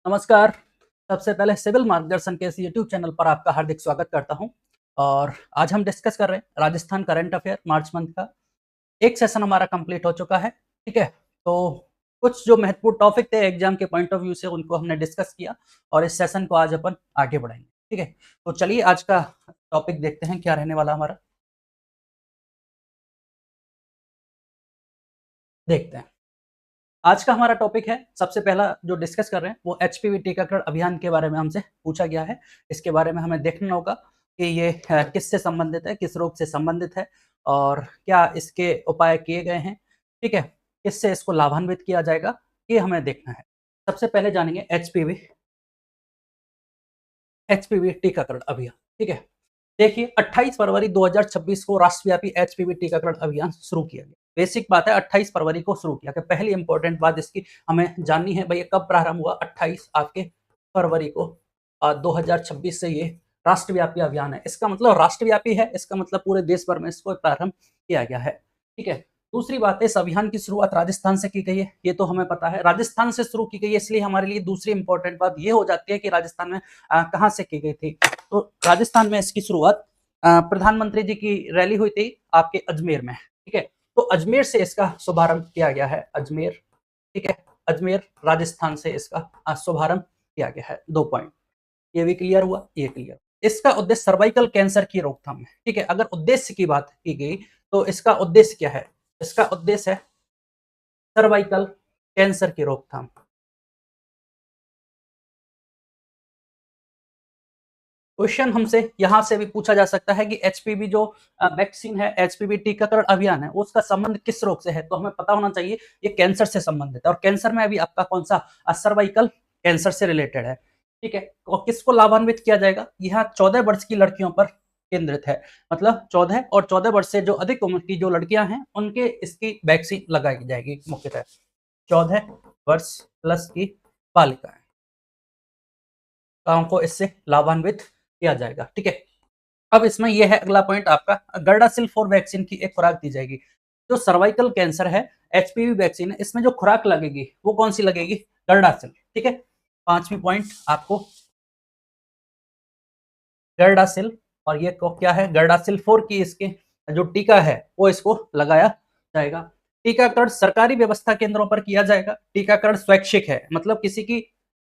नमस्कार। सबसे पहले सिविल मार्गदर्शन के इस यूट्यूब चैनल पर आपका हार्दिक स्वागत करता हूं। और आज हम डिस्कस कर रहे हैं Rajasthan current affair March month का। एक सेशन हमारा कंप्लीट हो चुका है। ठीक है, तो कुछ जो महत्वपूर्ण टॉपिक थे एग्जाम के पॉइंट ऑफ व्यू से उनको हमने डिस्कस किया और इस सेशन को आज अपन आगे बढ़ाएंगे। ठीक है, तो चलिए आज का टॉपिक देखते हैं क्या रहने वाला हमारा। देखते हैं आज का हमारा टॉपिक है। सबसे पहला जो डिस्कस कर रहे हैं वो एचपीवी टीकाकरण अभियान के बारे में हमसे पूछा गया है। इसके बारे में हमें देखना होगा कि ये किससे संबंधित है, किस रोग से संबंधित है और क्या इसके उपाय किए गए हैं। ठीक है, किससे इसको लाभान्वित किया जाएगा ये हमें देखना है। सबसे पहले जानेंगे एचपीवी एचपीवी टीकाकरण अभियान। ठीक है, देखिए 28 फरवरी 2026 को राष्ट्रव्यापी एचपीवी टीकाकरण अभियान शुरू किया गया। बेसिक बात है, 28 फरवरी को शुरू किया गया। पहली इंपॉर्टेंट बात इसकी हमें जाननी है, भाई कब प्रारंभ हुआ। 28 आपके फरवरी को 2026 से ये राष्ट्रव्यापी अभियान है। इसका मतलब राष्ट्रव्यापी है, इसका मतलब पूरे देश भर में इसको प्रारंभ किया गया है। ठीक है, दूसरी बात है इस अभियान की शुरुआत राजस्थान से की गई है। ये तो हमें पता है, राजस्थान से शुरू की गई है, इसलिए हमारे लिए दूसरी इंपॉर्टेंट बात ये हो जाती है कि राजस्थान में कहाँ से की गई थी। तो राजस्थान में इसकी शुरुआत प्रधानमंत्री जी की रैली हुई थी आपके अजमेर में। ठीक है, तो अजमेर से इसका शुभारंभ किया गया है। अजमेर, ठीक है, अजमेर राजस्थान से इसका शुभारंभ किया गया है। 2 पॉइंट ये भी क्लियर हुआ, ये क्लियर। इसका उद्देश्य सर्वाइकल कैंसर की रोकथाम है। ठीक है, अगर उद्देश्य की बात की गई तो इसका उद्देश्य क्या है। इसका उद्देश्य है सर्वाइकल कैंसर की रोकथाम। क्वेश्चन हमसे यहां से भी पूछा जा सकता है कि एचपीवी जो वैक्सीन है, एचपीवी टीकाकरण अभियान है, उसका संबंध किस रोग से है। तो हमें पता होना चाहिए ये कैंसर से संबंधित है और कैंसर में अभी आपका कौन सा सर्वाइकल कैंसर से रिलेटेड है। ठीक है, और किसको लाभान्वित किया जाएगा, यहाँ 14 वर्ष की लड़कियों पर केंद्रित है। मतलब 14 और 14 वर्ष से जो अधिक उम्र की जो लड़कियां हैं उनके इसकी वैक्सीन लगाई जाएगी। मुख्यतः 14 वर्ष प्लस की बालिकाएं को इससे लाभान्वित किया जाएगा। ठीक है, अब इसमें यह है अगला पॉइंट आपका, गर्डासिल 4 वैक्सीन की एक खुराक दी जाएगी। जो सर्वाइकल कैंसर है, एचपीवी वैक्सीन है, इसमें जो खुराक लगेगी वो कौन सी लगेगी, गर्डासिल। ठीक है, पांचवी पॉइंट आपको गर्डासिल, और ये क्या है, गर्डासिल 4 की इसके जो टीका है वो इसको लगाया जाएगा। टीकाकरण सरकारी व्यवस्था केंद्रों पर किया जाएगा। टीकाकरण स्वैच्छिक है, मतलब किसी की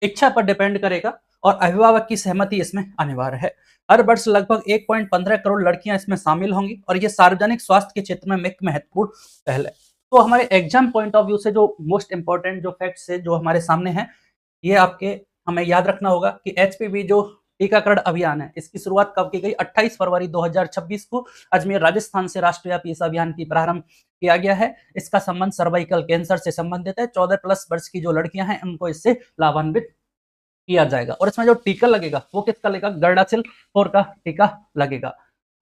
इच्छा पर डिपेंड करेगा और अभिभावक की सहमति इसमें अनिवार्य है। हर वर्ष लगभग 1.15 करोड़ लड़कियां इसमें शामिल होंगी और ये सार्वजनिक स्वास्थ्य के क्षेत्र में एक महत्वपूर्ण पहल है। तो हमारे एग्जाम पॉइंट ऑफ व्यू से जो मोस्ट इंपॉर्टेंट जो फैक्ट्स है जो हमारे सामने हैं, ये आपके हमें याद रखना होगा कि एचपीवी जो टीकाकरण अभियान है इसकी शुरुआत कब की गई, 28 फरवरी 2026 को अजमेर राजस्थान से राष्ट्रव्यापी इस अभियान की प्रारंभ किया गया है। इसका संबंध सर्वाइकल कैंसर से संबंधित है। 14 प्लस वर्ष की जो लड़कियां हैं उनको इससे लाभान्वित किया जाएगा और इसमें जो टीका लगेगा वो किसका लगेगा, गर्डासिल 4 का टीका लगेगा।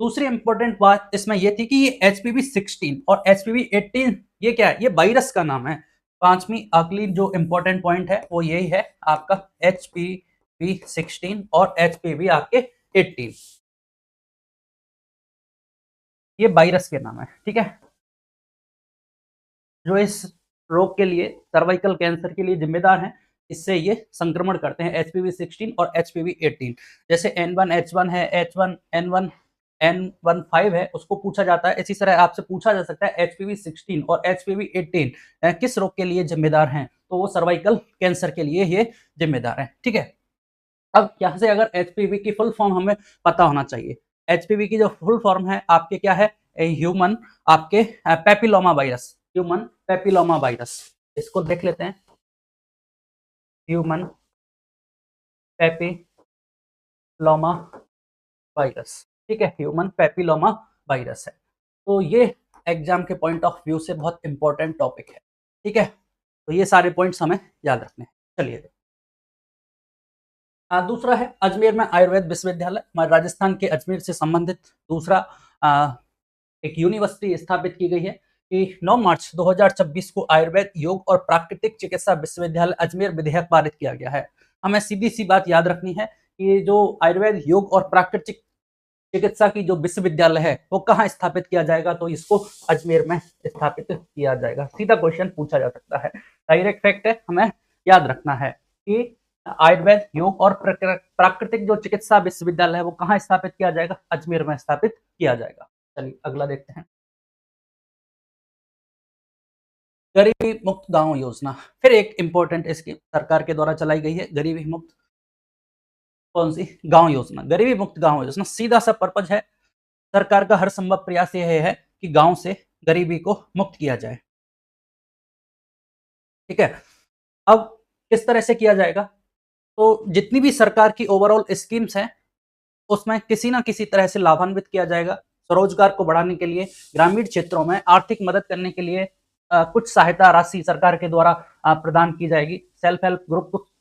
दूसरी इंपॉर्टेंट बात इसमें यह थी कि ये एचपीवी 16 और एचपीवी 18 ये क्या है, ये वायरस का नाम है। पांचवी अगली जो इंपॉर्टेंट पॉइंट है वो यही है आपका, एचपीवी 16 और एचपीवी आपके 18 ये वायरस के नाम है। ठीक है, जो इस रोग के लिए, सर्वाइकल कैंसर के लिए जिम्मेदार हैं, इससे ये संक्रमण करते हैं, एचपीवी 16 और एचपीवी 18। जैसे N1H1 है, H1N1 N15 है, उसको पूछा जाता है। इसी तरह आपसे पूछा जा सकता है एचपीवी 16 और एचपीवी 18 किस रोग के लिए जिम्मेदार हैं, तो वो सर्वाइकल कैंसर के लिए ये जिम्मेदार है। ठीक है, अब यहाँ से अगर एचपीवी की फुल फॉर्म हमें पता होना चाहिए। एचपीवी की जो फुल फॉर्म है आपके क्या है, ह्यूमन आपके papilloma virus, human papilloma virus. इसको देख लेते हैं, ह्यूमन पेपिलोमा वायरस। ठीक है, ह्यूमन पेपिलोमा वायरस है। तो ये एग्जाम के पॉइंट ऑफ व्यू से बहुत इंपॉर्टेंट टॉपिक है। ठीक है, तो ये सारे पॉइंट्स हमें याद रखने हैं। चलिए, दूसरा है अजमेर में आयुर्वेद विश्वविद्यालय, हमारे राजस्थान के अजमेर से संबंधित दूसरा एक यूनिवर्सिटी स्थापित की गई है कि 9 मार्च 2026 को आयुर्वेद, योग और प्राकृतिक चिकित्सा विश्वविद्यालय अजमेर विधेयक पारित किया गया है। हमें सीधी सी बात याद रखनी है कि जो आयुर्वेद, योग और प्राकृतिक चिकित्सा की जो विश्वविद्यालय है वो कहाँ स्थापित किया जाएगा, तो इसको अजमेर में स्थापित किया जाएगा। सीधा क्वेश्चन पूछा जा सकता है, डायरेक्ट फैक्ट है, हमें याद रखना है कि आयुर्वेद, योग और प्राकृतिक जो चिकित्सा विश्वविद्यालय है वो कहाँ स्थापित किया जाएगा? अजमेर में स्थापित किया जाएगा। चलिए अगला देखते हैं। गरीबी मुक्त गांव योजना फिर एक इंपॉर्टेंट स्कीम सरकार के द्वारा चलाई गई है। गरीबी मुक्त कौन सी गांव योजना? गरीबी मुक्त गांव योजना सीधा सा पर्पज है, सरकार का हर संभव प्रयास यह है कि गांव से गरीबी को मुक्त किया जाए। ठीक है, अब किस तरह से किया जाएगा? तो जितनी भी सरकार की ओवरऑल स्कीम्स हैं उसमें किसी ना किसी तरह से लाभान्वित किया जाएगा। स्वरोजगार को बढ़ाने के लिए, ग्रामीण क्षेत्रों में आर्थिक मदद करने के लिए कुछ सहायता राशि सरकार के द्वारा प्रदान की जाएगी। सेल्फ हेल्प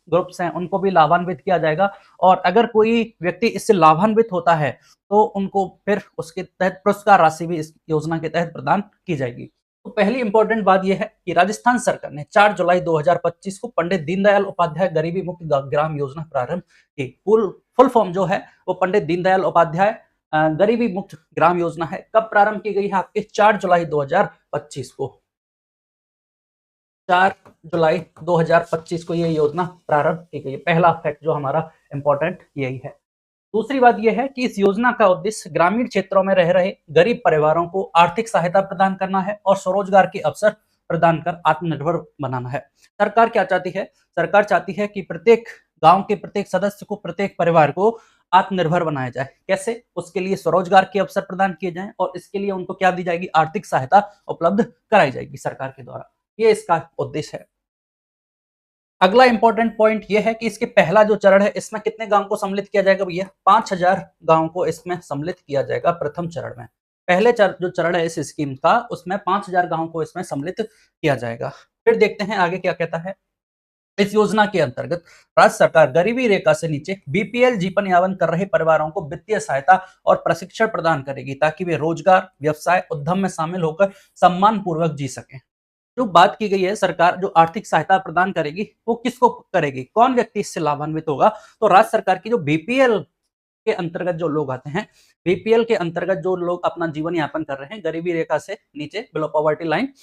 ग्रुप्स हैं उनको भी लाभान्वित किया जाएगा, और अगर कोई व्यक्ति इससे लाभान्वित होता है तो उनको फिर उसके तहत पुरस्कार राशि भी इस योजना के तहत प्रदान की जाएगी। तो पहली इंपॉर्टेंट बात यह है कि राजस्थान सरकार ने 4 जुलाई 2025 को पंडित दीनदयाल उपाध्याय गरीबी मुक्त ग्राम योजना प्रारंभ की। फुल फॉर्म जो है वो पंडित दीनदयाल उपाध्याय गरीबी मुक्त ग्राम योजना है। कब प्रारंभ की गई है? आपके 4 जुलाई 2025 को। 4 जुलाई 2025 को ये योजना प्रारंभ की गई है। पहला फैक्ट जो हमारा इंपॉर्टेंट यही है। दूसरी बात यह है कि इस योजना का उद्देश्य ग्रामीण क्षेत्रों में रह रहे गरीब परिवारों को आर्थिक सहायता प्रदान करना है और स्वरोजगार के अवसर प्रदान कर आत्मनिर्भर बनाना है। सरकार क्या चाहती है? सरकार चाहती है कि प्रत्येक गांव के प्रत्येक सदस्य को, प्रत्येक परिवार को आत्मनिर्भर बनाया जाए। कैसे? उसके लिए स्वरोजगार के अवसर प्रदान किए जाएं और इसके लिए उनको क्या दी जाएगी? आर्थिक सहायता उपलब्ध कराई जाएगी सरकार के द्वारा। ये इसका उद्देश्य है। अगला इंपॉर्टेंट पॉइंट यह है कि इसके पहला जो चरण है इसमें कितने गांव को सम्मिलित किया जाएगा भैया? 5000 गांव को इसमें सम्मिलित किया जाएगा प्रथम चरण में। पहले जो चरण है इस स्कीम का उसमें 5000 गांव को इसमें सम्मिलित किया जाएगा। फिर देखते हैं आगे क्या कहता है। इस योजना के अंतर्गत राज्य सरकार गरीबी रेखा से नीचे बीपीएल जीवन यापन कर रहे परिवारों को वित्तीय सहायता और प्रशिक्षण प्रदान करेगी ताकि वे रोजगार, व्यवसाय, उद्यम में शामिल होकर सम्मान पूर्वक जी सकें। जो बात की गई है, सरकार जो आर्थिक सहायता प्रदान करेगी वो किसको करेगी? कौन व्यक्ति इससे लाभान्वित होगा? तो राज्य सरकार की जो बीपीएल के अंतर्गत जो लोग आते हैं, बीपीएल के अंतर्गत जो लोग अपना जीवन यापन कर रहे हैं गरीबी रेखा से नीचे, बिलो पॉवर्टी लाइन,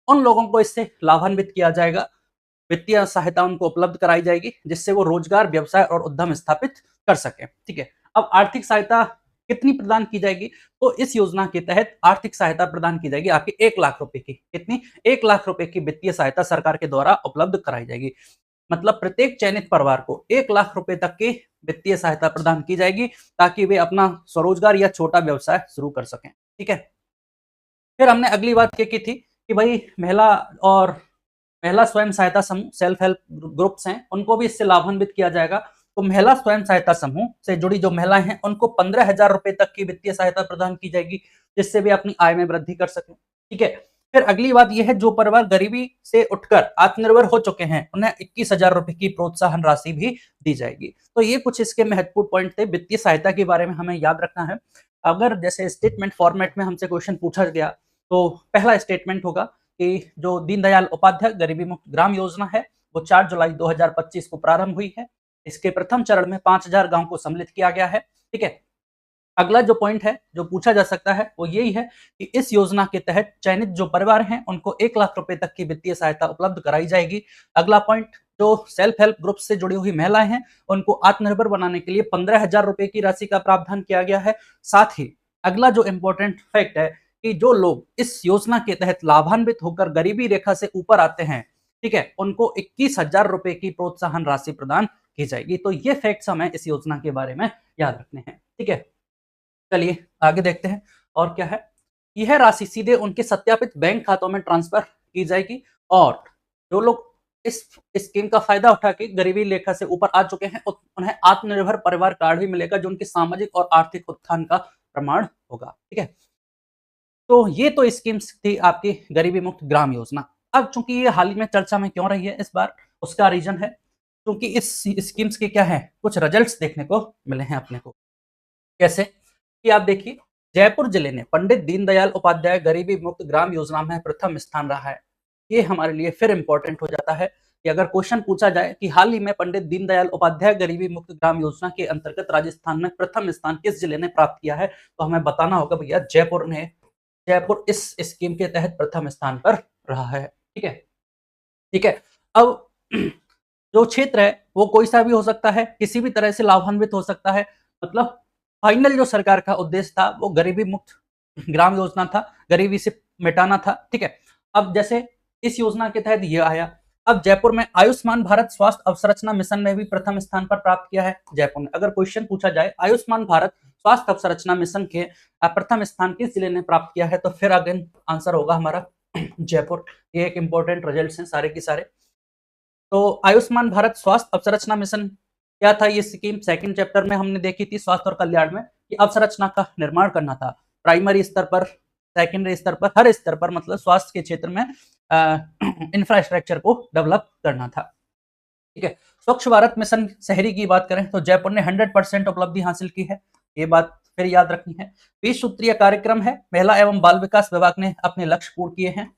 उन लोगों को इससे लाभान्वित किया जाएगा। वित्तीय सहायता उनको उपलब्ध कराई जाएगी जिससे वो रोजगार, व्यवसाय और उद्यम स्थापित कर सके। ठीक है, अब आर्थिक सहायता कितनी प्रदान की जाएगी? तो इस योजना के तहत आर्थिक सहायता प्रदान की जाएगी आपकी 1 लाख रुपए की। कितनी? 1 लाख रुपए की वित्तीय सहायता सरकार के द्वारा उपलब्ध कराई जाएगी। मतलब प्रत्येक चयनित परिवार को 1 लाख रुपए तक की वित्तीय सहायता प्रदान की जाएगी ताकि वे अपना स्वरोजगार या छोटा व्यवसाय शुरू कर सकें। ठीक है, फिर हमने अगली बात क्या की थी कि भाई महिला स्वयं सहायता समूह, सेल्फ हेल्प ग्रुप्स हैं, उनको भी इससे लाभान्वित किया जाएगा। तो महिला स्वयं सहायता समूह से जुड़ी जो महिलाएं हैं उनको 15,000 रुपए तक की वित्तीय सहायता प्रदान की जाएगी जिससे वे अपनी आय में वृद्धि कर सकें। ठीक है, फिर अगली बात यह है जो परिवार गरीबी से उठकर आत्मनिर्भर हो चुके हैं उन्हें 21,000 रुपए की प्रोत्साहन राशि भी दी जाएगी। तो ये कुछ इसके महत्वपूर्ण पॉइंट थे। वित्तीय सहायता के बारे में हमें याद रखना है। अगर जैसे स्टेटमेंट फॉर्मेट में हमसे क्वेश्चन पूछा गया तो पहला स्टेटमेंट होगा कि जो दीनदयाल उपाध्याय गरीबी मुक्त ग्राम योजना है वो 4 जुलाई 2025 को प्रारंभ हुई है। इसके प्रथम चरण में 5000 गांव को सम्मिलित किया गया है। ठीक है, अगला जो पॉइंट है जो पूछा जा सकता है वो यही है कि इस योजना के तहत चयनित जो परिवार हैं उनको 1 लाख रुपए तक की वित्तीय सहायता उपलब्ध कराई जाएगी। अगला पॉइंट, जो सेल्फ हेल्प ग्रुप से जुड़ी हुई महिलाएं हैं उनको आत्मनिर्भर बनाने के लिए 15,000 रुपए की राशि का प्रावधान किया गया है। साथ ही अगला जो इंपॉर्टेंट फैक्ट है कि जो लोग इस योजना के तहत लाभान्वित होकर गरीबी रेखा से ऊपर आते हैं, ठीक है, उनको 21,000 रुपए की प्रोत्साहन राशि प्रदान की जाएगी। तो ये फैक्ट्स हमें इस योजना के बारे में याद रखने हैं। ठीक है, चलिए आगे देखते हैं और क्या है। यह राशि सीधे उनके सत्यापित बैंक खातों में ट्रांसफर की जाएगी और जो लोग इस स्कीम का फायदा उठा के गरीबी रेखा से ऊपर आ चुके हैं उन्हें आत्मनिर्भर परिवार कार्ड भी मिलेगा जो उनके सामाजिक और आर्थिक उत्थान का प्रमाण होगा। ठीक है, तो ये तो स्कीम्स थी आपकी गरीबी मुक्त ग्राम योजना। अब चूंकि ये हाल ही में चर्चा में क्यों रही है इस बार, उसका रीजन है क्योंकि इस स्कीम्स के क्या है, कुछ रिजल्ट्स देखने को मिले हैं अपने को। कैसे कि आप देखिए, जयपुर जिले ने पंडित दीनदयाल उपाध्याय गरीबी मुक्त ग्राम योजना में प्रथम स्थान रहा है। ये हमारे लिए फिर इंपॉर्टेंट हो जाता है कि अगर क्वेश्चन पूछा जाए कि हाल ही में पंडित दीनदयाल उपाध्याय गरीबी मुक्त ग्राम योजना के अंतर्गत राजस्थान में प्रथम स्थान किस जिले ने प्राप्त किया है, तो हमें बताना होगा भैया जयपुर इस स्कीम के तहत प्रथम स्थान पर रहा है। ठीक है, ठीक है, अब जो क्षेत्र है वो कोई सा भी हो सकता है, किसी भी तरह से लाभान्वित हो सकता है। मतलब फाइनल जो सरकार का उद्देश्य था वो गरीबी मुक्त ग्राम योजना था, गरीबी से मिटाना था, ठीक है। अब जैसे इस योजना के तहत ये आया। अब जयपुर में आयुष्मान भारत स्वास्थ्य अवसंरचना मिशन में भी प्रथम स्थान पर प्राप्त किया है जयपुर ने। अगर क्वेश्चन पूछा जाए आयुष्मान भारत स्वास्थ्य अवसंरचना मिशन के प्रथम स्थान किस जिले ने प्राप्त किया है, तो फिर अगेन आंसर होगा हमारा जयपुर। ये एक इंपॉर्टेंट रिजल्ट हैं सारे के सारे। तो आयुष्मान भारत स्वास्थ्य अवसंरचना मिशन क्या था, ये स्कीम सेकंड चैप्टर में हमने देखी थी स्वास्थ्य और कल्याण में, कि अवसंरचना का निर्माण करना था प्राइमरी स्तर पर, सेकेंडरी स्तर पर, हर स्तर पर, मतलब स्वास्थ्य के क्षेत्र में इंफ्रास्ट्रक्चर को डेवलप करना था, ठीक है। स्वच्छ भारत मिशन शहरी की बात करें तो जयपुर ने 100% उपलब्धि हासिल की है, ये बात फिर याद रखनी है। 20 सूत्रीय कार्यक्रम है, महिला एवं बाल विकास विभाग ने अपने लक्ष्य पूर्ण किए हैं।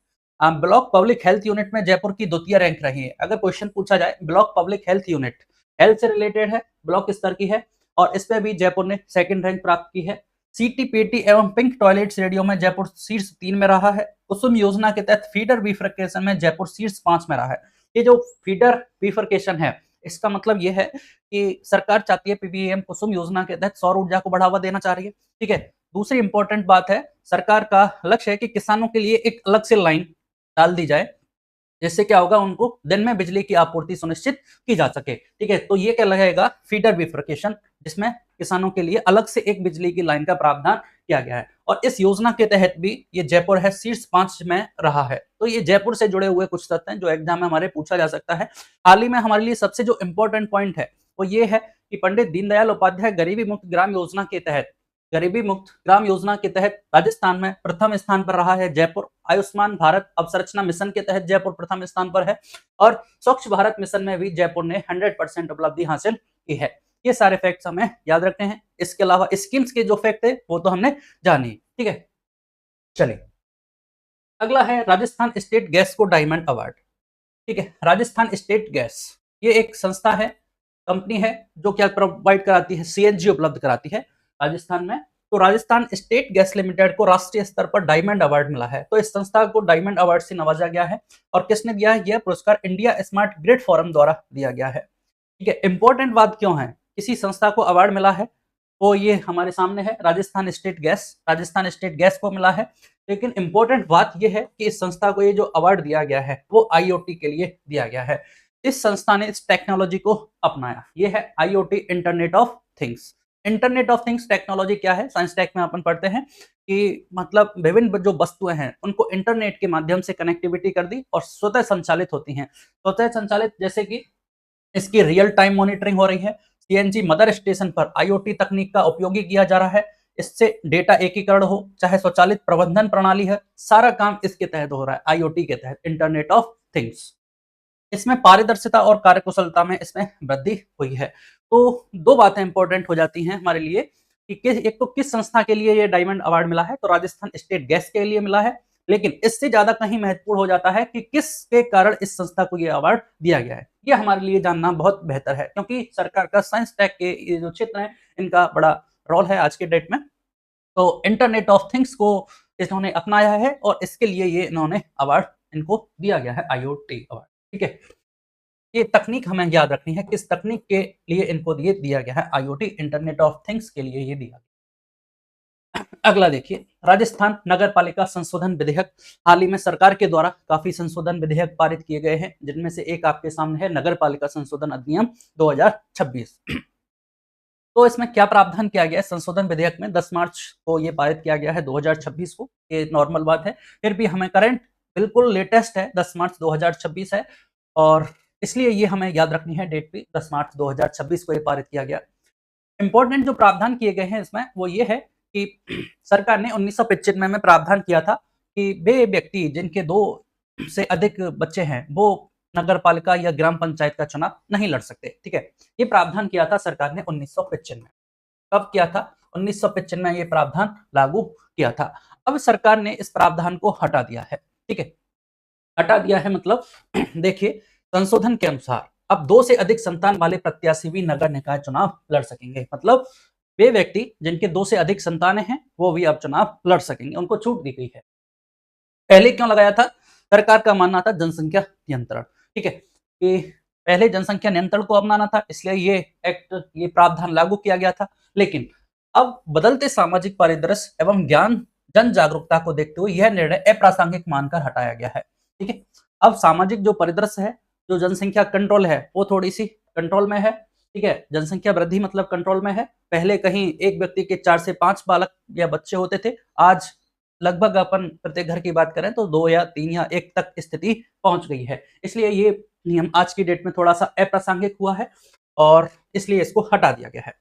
ब्लॉक पब्लिक हेल्थ यूनिट में जयपुर की द्वितीय रैंक रही है। अगर क्वेश्चन पूछा जाए block public health unit health से रिलेटेड है, ब्लॉक स्तर की है, और इस पे भी जयपुर ने सेकंड रैंक प्राप्त की है। सीटी पीटी एवं पिंक टॉयलेट्स रेडियो में जयपुर शीर्ष 3 में रहा है। कुसुम योजना के तहत फीडर बिफरकेशन में जयपुर शीर्ष 5 में रहा है। ये जो फीडर बिफरकेशन है, इसका मतलब ये है कि सरकार चाहती है पीपीएम कुसुम योजना के तहत सौर ऊर्जा को बढ़ावा देना चाह रही है, ठीक है। दूसरी इंपॉर्टेंट बात है, सरकार का लक्ष्य है कि किसानों के लिए एक अलग से लाइन डाल दी जाए, जिससे क्या होगा, उनको दिन में बिजली की आपूर्ति सुनिश्चित की जा सके, ठीक है। तो ये क्या लगेगा, फीडर बिफरकेशन, जिसमें किसानों के लिए अलग से एक बिजली की लाइन का प्रावधान किया गया है। और इस योजना के तहत भी ये जयपुर है शीर्ष 5 में रहा है। तो ये जयपुर से जुड़े हुए कुछ तथ्य हैं जो एग्जाम में हमारे पूछा जा सकता है। हाल ही में हमारे लिए सबसे जो इंपॉर्टेंट पॉइंट है वो ये है कि पंडित दीनदयाल उपाध्याय गरीबी मुक्त ग्राम योजना के तहत, गरीबी मुक्त ग्राम योजना के तहत राजस्थान में प्रथम स्थान पर रहा है जयपुर। आयुष्मान भारत अवसंरचना मिशन के तहत जयपुर प्रथम स्थान पर है, और स्वच्छ भारत मिशन में भी जयपुर ने 100% उपलब्धि हासिल की है। ये सारे फैक्ट्स हमें याद रखने हैं। इसके अलावा स्कीम्स के जो फैक्ट है वो तो हमने जाने, ठीक है। चलिए अगला है राजस्थान स्टेट गैस को डायमंड अवार्ड, ठीक है। राजस्थान स्टेट गैस ये एक संस्था है, कंपनी है, जो क्या प्रोवाइड कराती है, सीएनजी उपलब्ध कराती है राजस्थान में। तो राजस्थान स्टेट गैस लिमिटेड को राष्ट्रीय स्तर पर डायमंड अवार्ड मिला है। तो इस संस्था को डायमंड अवार्ड से नवाजा गया है, और किसने दिया है, यह पुरस्कार इंडिया स्मार्ट ग्रिड फोरम द्वारा दिया गया है, ठीक है। इंपॉर्टेंट बात क्यों है, किसी संस्था को अवार्ड मिला है, वो ये हमारे सामने है, राजस्थान स्टेट गैस को मिला है। लेकिन इंपॉर्टेंट बात यह है कि इस संस्था को ये जो अवार्ड दिया गया है वो आईओटी के लिए दिया गया है। इस संस्था ने इस टेक्नोलॉजी को अपनाया, ये है IoT, internet of things. Internet of things technology क्या है, साइंस टेक में अपन पढ़ते हैं कि मतलब विभिन्न जो वस्तुएं हैं उनको इंटरनेट के माध्यम से कनेक्टिविटी कर दी और स्वतः संचालित होती हैं। स्वतः संचालित जैसे कि इसकी रियल टाइम मॉनिटरिंग हो रही है, सीएनजी मदर स्टेशन पर आईओटी तकनीक का उपयोगी किया जा रहा है, इससे डेटा एकीकरण हो, चाहे स्वचालित प्रबंधन प्रणाली है, सारा काम इसके तहत हो रहा है, आईओटी के तहत, इंटरनेट ऑफ थिंग्स। इसमें पारदर्शिता और कार्यकुशलता में इसमें वृद्धि हुई है। तो दो बातें इंपॉर्टेंट हो जाती हैं हमारे लिए कि एक तो किस संस्था के लिए ये डायमंड अवार्ड मिला है, तो राजस्थान स्टेट गैस के लिए मिला है। लेकिन इससे ज्यादा कहीं महत्वपूर्ण हो जाता है कि किसके कारण इस संस्था को ये अवार्ड दिया गया है। ये हमारे लिए जानना बहुत बेहतर है, क्योंकि सरकार का साइंस टेक के ये जो क्षेत्र है इनका बड़ा रोल है आज के डेट में। तो इंटरनेट ऑफ थिंग्स को इन्होंने अपनाया है और इसके लिए ये इन्होंने अवार्ड इनको दिया गया है, आईओटी अवार्ड, ठीक है। ये तकनीक हमें याद रखनी है, किस तकनीक के लिए इनको दिया गया है, आईओटी, इंटरनेट ऑफ थिंग्स के लिए ये दिया गया। अगला देखिए, राजस्थान नगर पालिका संशोधन विधेयक। हाल ही में सरकार के द्वारा काफी संशोधन विधेयक पारित किए गए हैं, जिनमें से एक आपके सामने है नगर पालिका संशोधन अधिनियम 2026। तो इसमें क्या प्रावधान किया गया है, संशोधन विधेयक में 10 मार्च को ये पारित किया गया है 2026 को। ये नॉर्मल बात है, फिर भी हमें करंट बिल्कुल लेटेस्ट है, 10 मार्च 2026 है, और इसलिए ये हमें याद रखनी है डेट भी, 10 मार्च 2026 को ये पारित किया गया। इंपॉर्टेंट जो प्रावधान किए गए हैं इसमें वो ये है कि सरकार ने 1995 में प्रावधान किया था कि वे व्यक्ति जिनके 2 से अधिक बच्चे हैं वो नगर पालिका या ग्राम पंचायत का चुनाव नहीं लड़ सकते, ठीक है। ये प्रावधान किया था सरकार ने 1995 में। कब किया था, 1995 में ये प्रावधान लागू किया था। अब सरकार ने इस प्रावधान को हटा दिया है, ठीक है। हटा दिया है मतलब देखिए, संशोधन के अनुसार अब 2 से अधिक संतान वाले प्रत्याशी भी नगर निकाय चुनाव लड़ सकेंगे। मतलब वे व्यक्ति जिनके 2 से अधिक संतानें हैं वो भी अब चुनाव लड़ सकेंगे, उनको छूट दी गई है। पहले क्यों लगाया था, सरकार का मानना था जनसंख्या नियंत्रण, ठीक है, कि पहले जनसंख्या नियंत्रण को अपनाना था, इसलिए ये प्रावधान लागू किया गया था। लेकिन अब बदलते सामाजिक परिदृश्य एवं जन जागरूकता को देखते हुए यह निर्णय अप्रासंगिक मानकर हटाया गया है। ठीक है, अब सामाजिक जो परिदृश्य है, जो जनसंख्या कंट्रोल है, वो थोड़ी सी कंट्रोल में है। ठीक है, जनसंख्या वृद्धि मतलब कंट्रोल में है। पहले कहीं एक व्यक्ति के 4 से 5 बालक या बच्चे होते थे, आज लगभग अपन प्रत्येक घर की बात करें तो 2 या 3 या 1 तक स्थिति पहुंच गई है। इसलिए ये नियम आज की डेट में थोड़ा सा अप्रासंगिक हुआ है और इसलिए इसको हटा दिया गया है।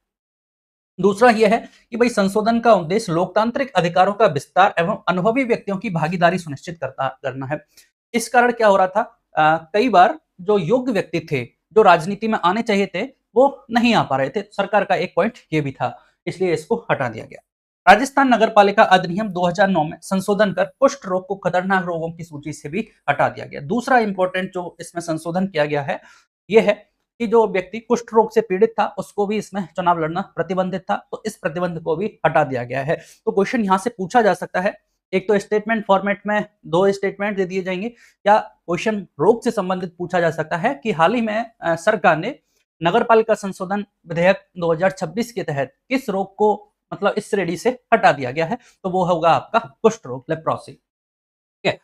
दूसरा यह है कि भाई संशोधन का उद्देश्य लोकतांत्रिक अधिकारों का विस्तार एवं अनुभवी व्यक्तियों की भागीदारी सुनिश्चित करना है। इस कारण क्या हो रहा था, कई बार जो योग्य व्यक्ति थे, जो राजनीति में आने चाहिए थे, वो नहीं आ पा रहे थे। सरकार का एक पॉइंट ये भी था, इसलिए इसको हटा दिया गया। राजस्थान नगरपालिका अधिनियम 2009 में संशोधन कर कुष्ठ रोग को खतरनाक रोगों की सूची से भी हटा दिया गया। दूसरा इंपॉर्टेंट जो इसमें संशोधन किया गया है, यह है कि जो व्यक्ति कुष्ठ रोग से पीड़ित था, उसको भी इसमें चुनाव लड़ना प्रतिबंधित था, तो इस प्रतिबंध को भी हटा दिया गया है। तो क्वेश्चन यहाँ से पूछा जा सकता है, एक तो स्टेटमेंट फॉर्मेट में 2 स्टेटमेंट दे दिए जाएंगे, या क्वेश्चन रोग से संबंधित पूछा जा सकता है कि हाल ही में सरकार ने नगरपालिका संशोधन विधेयक 2026 के तहत किस रोग को मतलब इस श्रेणी से हटा दिया गया है, तो वो होगा आपका कुष्ठ रोग, लेप्रोसी। ठीक है,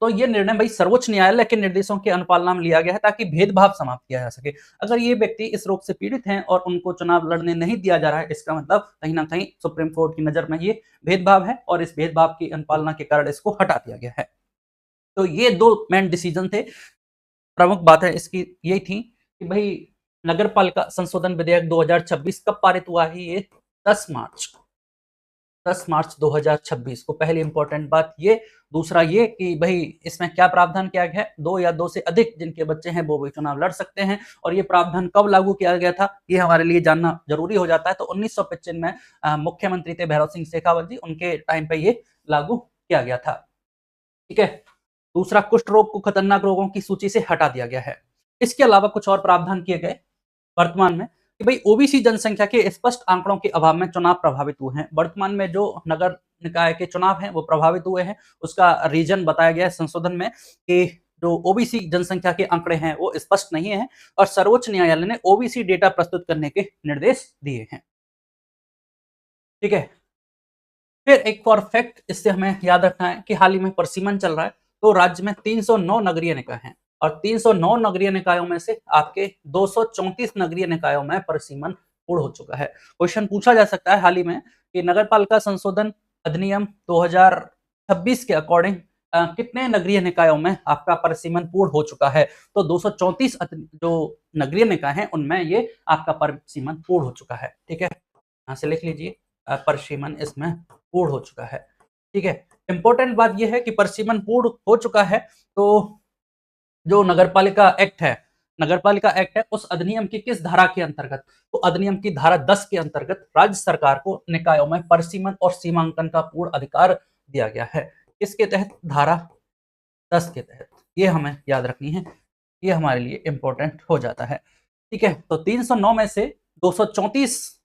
तो ये निर्णय भाई सर्वोच्च न्यायालय के निर्देशों के अनुपालना में लिया गया है ताकि भेदभाव समाप्त किया जा सके। अगर ये व्यक्ति इस रोग से पीड़ित हैं और उनको चुनाव लड़ने नहीं दिया जा रहा है, इसका मतलब कहीं ना कहीं सुप्रीम कोर्ट की नजर में ये भेदभाव है और इस भेदभाव की अनुपालना के कारण इसको हटा दिया गया है। तो ये 2 मेन डिसीजन थे। प्रमुख बात है इसकी यही थी कि भाई नगरपालिका संशोधन विधेयक 2026 कब पारित हुआ है, ये 10 मार्च 2026 को। पहली इंपॉर्टेंट बात ये। दूसरा ये कि भाई इसमें क्या प्रावधान किया गया है, 2 या 2 से अधिक जिनके बच्चे हैं वो भी चुनाव लड़ सकते हैं। और ये प्रावधान कब लागू किया गया था, ये हमारे लिए जानना जरूरी हो जाता है। तो 1995 में मुख्यमंत्री थे भैरव सिंह शेखावत जी, उनके टाइम पे ये लागू किया गया था। ठीक है, दूसरा कुष्ठ रोग को खतरनाक रोगों की सूची से हटा दिया गया है। इसके अलावा कुछ और प्रावधान किए गए वर्तमान में कि भाई ओबीसी जनसंख्या के स्पष्ट आंकड़ों के अभाव में चुनाव प्रभावित हुए हैं। वर्तमान में जो नगर निकाय के चुनाव हैं वो प्रभावित हुए हैं, उसका रीजन बताया गया है संशोधन में कि जो ओबीसी जनसंख्या के आंकड़े हैं वो स्पष्ट नहीं है और सर्वोच्च न्यायालय ने ओबीसी डेटा प्रस्तुत करने के निर्देश दिए हैं। ठीक है, फिर एक फॉर फैक्ट इससे हमें याद रखना है कि हाल ही में परिसीमन चल रहा है, तो राज्य में 309 नगरीय निकाय हैं और 309 नगरीय निकायों में से आपके 234 नगरीय निकायों में परिसीमन पूर्ण हो चुका है। क्वेश्चन पूछा जा सकता है हाल ही में कि नगरपालिका संशोधन अधिनियम 2026 के अकॉर्डिंग कितने नगरीय निकायों में आपका परिसीमन पूर्ण हो चुका है, तो 234 जो नगरीय निकाय हैं उनमें ये आपका परिसीमन पूर्ण हो चुका है। ठीक है, यहाँ से लिख लीजिए परिसीमन इसमें पूर्ण हो चुका है। ठीक है, इंपॉर्टेंट बात यह है कि परिसीमन पूर्ण हो चुका है, तो जो नगरपालिका एक्ट है उस अधिनियम की किस धारा के अंतर्गत, तो अधिनियम की धारा 10 के अंतर्गत राज्य सरकार को निकायों में परिसीमन और सीमांकन का पूर्ण अधिकार दिया गया है। इसके तहत धारा 10 के तहत, ये हमें याद रखनी है, ये हमारे लिए इंपॉर्टेंट हो जाता है। ठीक है, तो 309 में से 234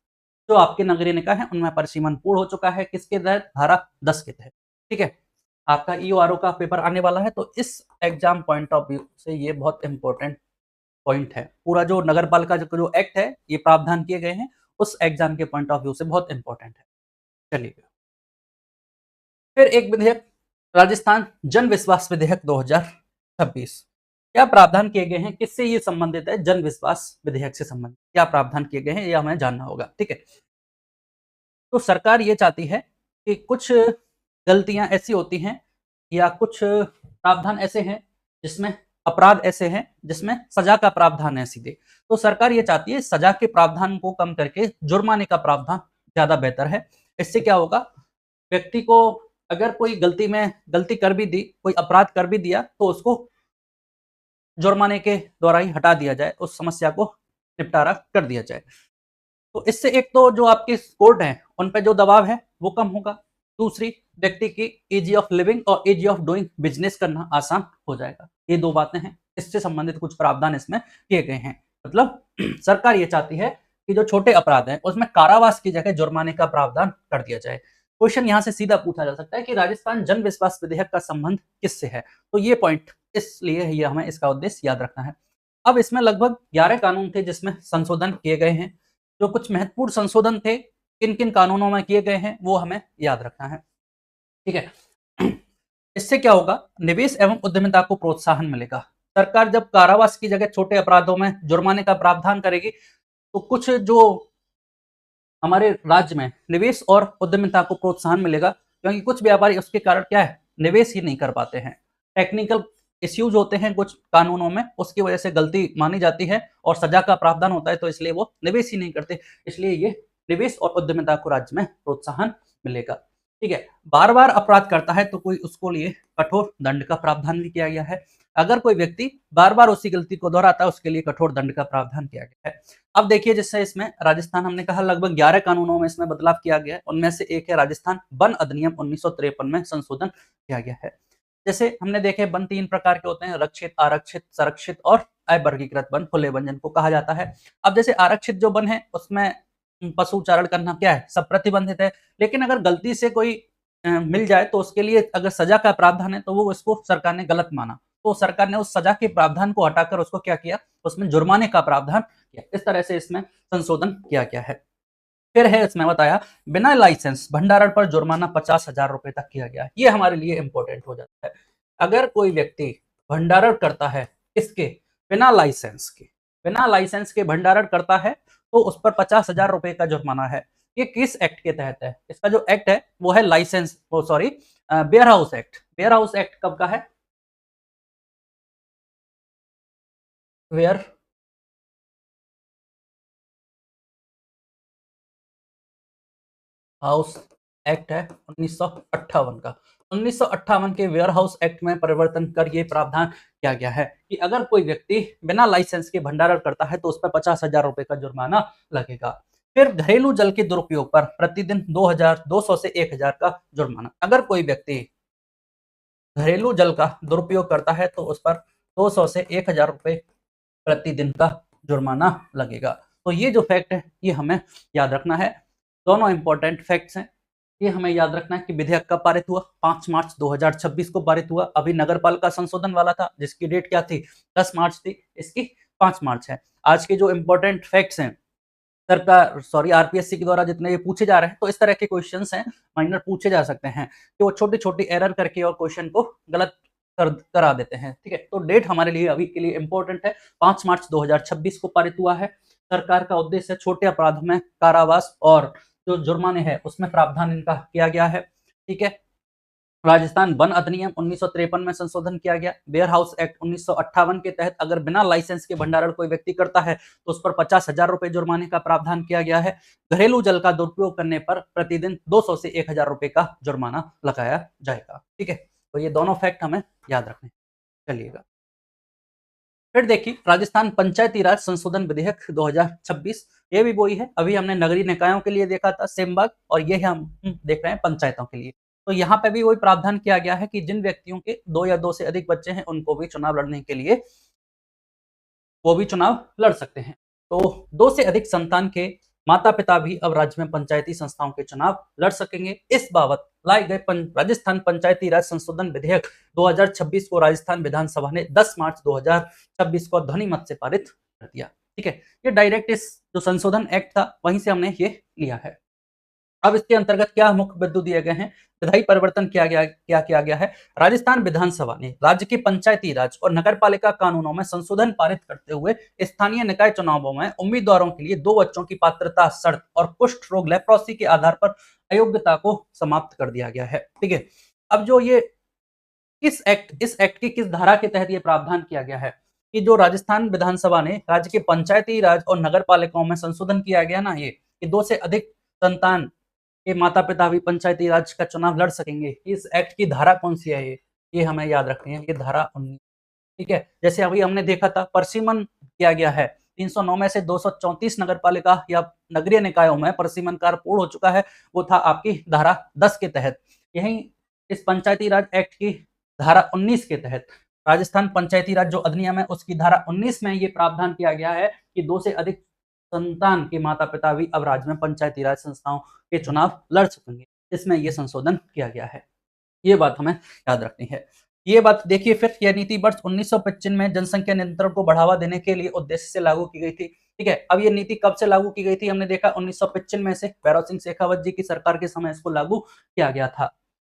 जो आपके नगरीय निकाय हैं उनमें परिसीमन पूर्ण हो चुका है, किसके तहत, धारा 10 के तहत। ठीक है, आपका ईओआरओ का पेपर आने वाला है, तो इस एग्जाम पॉइंट ऑफ व्यू से ये बहुत इंपॉर्टेंट पॉइंट है। पूरा जो नगरपालिका जो एक्ट है, ये प्रावधान किए गए हैं, उस एग्जाम के पॉइंट ऑफ व्यू से बहुत इंपॉर्टेंट है। चलिए, फिर एक विधेयक, राजस्थान जन विश्वास विधेयक 2026। क्या प्रावधान किए गए हैं, किससे ये संबंधित है, जन विश्वास विधेयक से संबंधित क्या प्रावधान किए गए हैं, ये हमें जानना होगा। ठीक है, तो सरकार ये चाहती है कि कुछ गलतियां ऐसी होती हैं या कुछ प्रावधान ऐसे हैं जिसमें अपराध ऐसे हैं जिसमें सजा का प्रावधान है सीधे, तो सरकार ये चाहती है सजा के प्रावधान को कम करके जुर्माने का प्रावधान ज्यादा बेहतर है। इससे क्या होगा, व्यक्ति को अगर कोई गलती कर भी दी, कोई अपराध कर भी दिया, तो उसको जुर्माने के द्वारा ही हटा दिया जाए, उस समस्या को निपटारा कर दिया जाए। तो इससे एक तो जो आपके कोर्ट हैं उन पर जो दबाव है वो कम होगा, दूसरी व्यक्ति की इजी ऑफ लिविंग और इजी ऑफ डूइंग बिजनेस करना आसान हो जाएगा। ये 2 बातें हैं, इससे संबंधित कुछ प्रावधान इसमें किए गए हैं। मतलब सरकार ये चाहती है कि जो छोटे अपराध हैं उसमें कारावास की जगह जुर्माने का प्रावधान कर दिया जाए। क्वेश्चन यहाँ से सीधा पूछा जा सकता है कि राजस्थान जन विश्वास विधेयक का संबंध किससे है, तो ये पॉइंट इसलिए ये हमें इसका उद्देश्य याद रखना है। अब इसमें लगभग 11 कानून थे जिसमें संशोधन किए गए हैं। जो कुछ महत्वपूर्ण संशोधन थे, किन किन कानूनों में किए गए हैं वो हमें याद रखना है। ठीक है। इससे क्या होगा, निवेश एवं उद्यमिता को प्रोत्साहन मिलेगा। सरकार जब कारावास की जगह छोटे अपराधों में जुर्माने का प्रावधान करेगी, तो कुछ जो हमारे राज्य में निवेश और उद्यमिता को प्रोत्साहन मिलेगा, क्योंकि कुछ व्यापारी उसके कारण क्या है, निवेश ही नहीं कर पाते हैं। टेक्निकल इश्यूज होते हैं कुछ कानूनों में, उसकी वजह से गलती मानी जाती है और सजा का प्रावधान होता है, तो इसलिए वो निवेश ही नहीं करते। इसलिए ये निवेश और उद्यमिता को राज्य में प्रोत्साहन मिलेगा। ठीक है। बार बार अपराध करता है तो कोई उसको लिए कठोर दंड का प्रावधान भी किया गया है। अगर कोई व्यक्ति बार बार उसी गलती को दोहराता है, उसके लिए कठोर दंड का प्रावधान किया गया है। अब देखिए, जिससे इसमें राजस्थान, हमने कहा लगभग 11 कानूनों में इसमें बदलाव किया गया है। उनमें से एक है राजस्थान वन अधिनियम 1953 में संशोधन किया गया है। जैसे हमने देखे, वन 3 प्रकार के होते हैं, रक्षित, आरक्षित, संरक्षित और अवर्गीकृत वन, खुले वन जिनको कहा जाता है। अब जैसे आरक्षित जो वन है, उसमें पशु चारण करना क्या है, सब प्रतिबंधित है। लेकिन अगर गलती से कोई मिल जाए तो उसके लिए अगर सजा का प्रावधान है, तो वो उसको सरकार ने गलत माना, तो सरकार ने उस सजा के प्रावधान को हटाकर उसको क्या किया, उसमें जुर्माने का प्रावधान किया। इस तरह से इसमें संशोधन किया गया है। फिर है इसमें बताया, बिना लाइसेंस भंडारण पर जुर्माना 50,000 रुपए तक किया गया है। ये हमारे लिए इंपॉर्टेंट हो जाता है। अगर कोई व्यक्ति भंडारण करता है, इसके बिना लाइसेंस के भंडारण करता है, तो उस पर 50,000 रुपए का जुर्माना है। ये किस एक्ट के तहत है? इसका जो एक्ट है वो है licence, sorry, warehouse act. Warehouse act कब का है? वेयर हाउस एक्ट है 1958 का। 1958 के वेयर हाउस एक्ट में परिवर्तन कर ये प्रावधान किया गया है कि अगर कोई व्यक्ति बिना लाइसेंस के भंडारण करता है, तो उस पर 50,000 रुपए का जुर्माना लगेगा। फिर घरेलू जल के दुरुपयोग पर प्रतिदिन 2,200 से 1,000 का जुर्माना। अगर कोई व्यक्ति घरेलू जल का दुरुपयोग करता है, तो उस पर 200 से 1,000 रुपए प्रतिदिन का जुर्माना लगेगा। तो ये जो फैक्ट है, ये हमें याद रखना है। दोनों इंपॉर्टेंट फैक्ट्स हैं। ये हमें याद रखना है कि विधेयक कब पारित हुआ, 5 मार्च 2026 को पारित हुआ। अभी नगरपालिका संशोधन वाला था, जिसकी डेट क्या थी, 10 मार्च थी, इसकी 5 मार्च है। आज के जो इंपॉर्टेंट फैक्ट्स हैं, सरकार, सॉरी, आरपीएससी के द्वारा जितने ये पूछे जा रहे हैं, तो इस तरह के क्वेश्चंस हैं, माइनर पूछे जा सकते हैं कि वो छोटी छोटी एरर करके और क्वेश्चन को गलत करा देते हैं। ठीक है। तो डेट हमारे लिए अभी के लिए इंपॉर्टेंट है, 5 मार्च 2026 को पारित हुआ है। सरकार का उद्देश्य छोटे अपराधों में कारावास और जो जुर्माने हैं उसमें प्रावधान इनका किया गया है। ठीक है। राजस्थान वन अधिनियम 1953 में संशोधन किया गया। वेयर हाउस एक्ट 1958 के तहत अगर बिना लाइसेंस के भंडारण कोई व्यक्ति करता है, तो उस पर 50,000 रुपए जुर्माने का प्रावधान किया गया है। घरेलू जल का दुरुपयोग करने पर प्रतिदिन 200 से 1,000 रुपए का जुर्माना लगाया जाएगा। ठीक है। तो ये दोनों फैक्ट हमें याद रखने, चलिएगा। फिर देखिए, राजस्थान पंचायती राज संशोधन विधेयक 2026, ये भी वही है। अभी हमने नगरीय निकायों के लिए देखा था सेम बात, और ये हम देख रहे हैं पंचायतों के लिए। तो यहाँ पे भी वही प्रावधान किया गया है कि जिन व्यक्तियों के 2 या 2 से अधिक बच्चे हैं, उनको भी चुनाव लड़ने के लिए वो भी चुनाव लड़ सकते हैं। तो 2 से अधिक संतान के माता पिता भी अब राज्य में पंचायती संस्थाओं के चुनाव लड़ सकेंगे। इस बाबत लाए गए राजस्थान पंचायती राज संशोधन विधेयक 2026 को राजस्थान विधानसभा ने 10 मार्च 2026 को ध्वनि मत से पारित कर दिया। ठीक है। ये डायरेक्ट इस जो संशोधन एक्ट था, वहीं से हमने ये लिया है। अब इसके अंतर्गत क्या मुख्य बिंदु दिए गए हैं, विधायी परिवर्तन किया गया है। राजस्थान विधानसभा ने राज्य के पंचायती राज और नगरपालिका कानूनों में संशोधन पारित करते हुए स्थानीय निकाय चुनावों में उम्मीदवारों के लिए 2 बच्चों की पात्रता शर्त और कुष्ठ रोग लेप्रोसी के आधार पर अयोग्यता को समाप्त कर दिया गया है। ठीक है। अब जो ये इस एक्ट की किस धारा के तहत ये प्रावधान किया गया है कि जो राजस्थान विधानसभा ने राज्य के पंचायती राज और नगर पालिकाओं में संशोधन किया गया ना, ये कि 2 से अधिक संतान के माता पिता भी पंचायती राज का चुनाव लड़ सकेंगे। इस एक्ट की धारा कौन सी है, ये हमें याद रखनी है, ये धारा 19। ठीक है। जैसे अभी हमने देखा था, परिसीमन किया गया है 309 में से 234 नगरपालिका या नगरीय निकायों में परिसीमन कार्य पूर्ण हो चुका है, वो था आपकी धारा 10 के तहत। यही इस पंचायती राज एक्ट की धारा 19 के तहत, राजस्थान पंचायती राज जो अधिनियम है उसकी धारा 19 में ये प्रावधान किया गया है कि 2 से अधिक संतान के माता पिता भी अब राज्य में पंचायती राज संस्थाओं के चुनाव लड़ सकेंगे। इसमें यह संशोधन किया गया है। ये बात हमें याद रखनी है। ये बात देखिए फिर, यह नीति वर्ष 1955 में जनसंख्या नियंत्रण को बढ़ावा देने के लिए उद्देश्य से लागू की गई थी। ठीक है, अब ये नीति कब से लागू की गई थी, हमने देखा 1955 में से भैरव सिंह शेखावत जी की सरकार के समय इसको लागू किया गया था।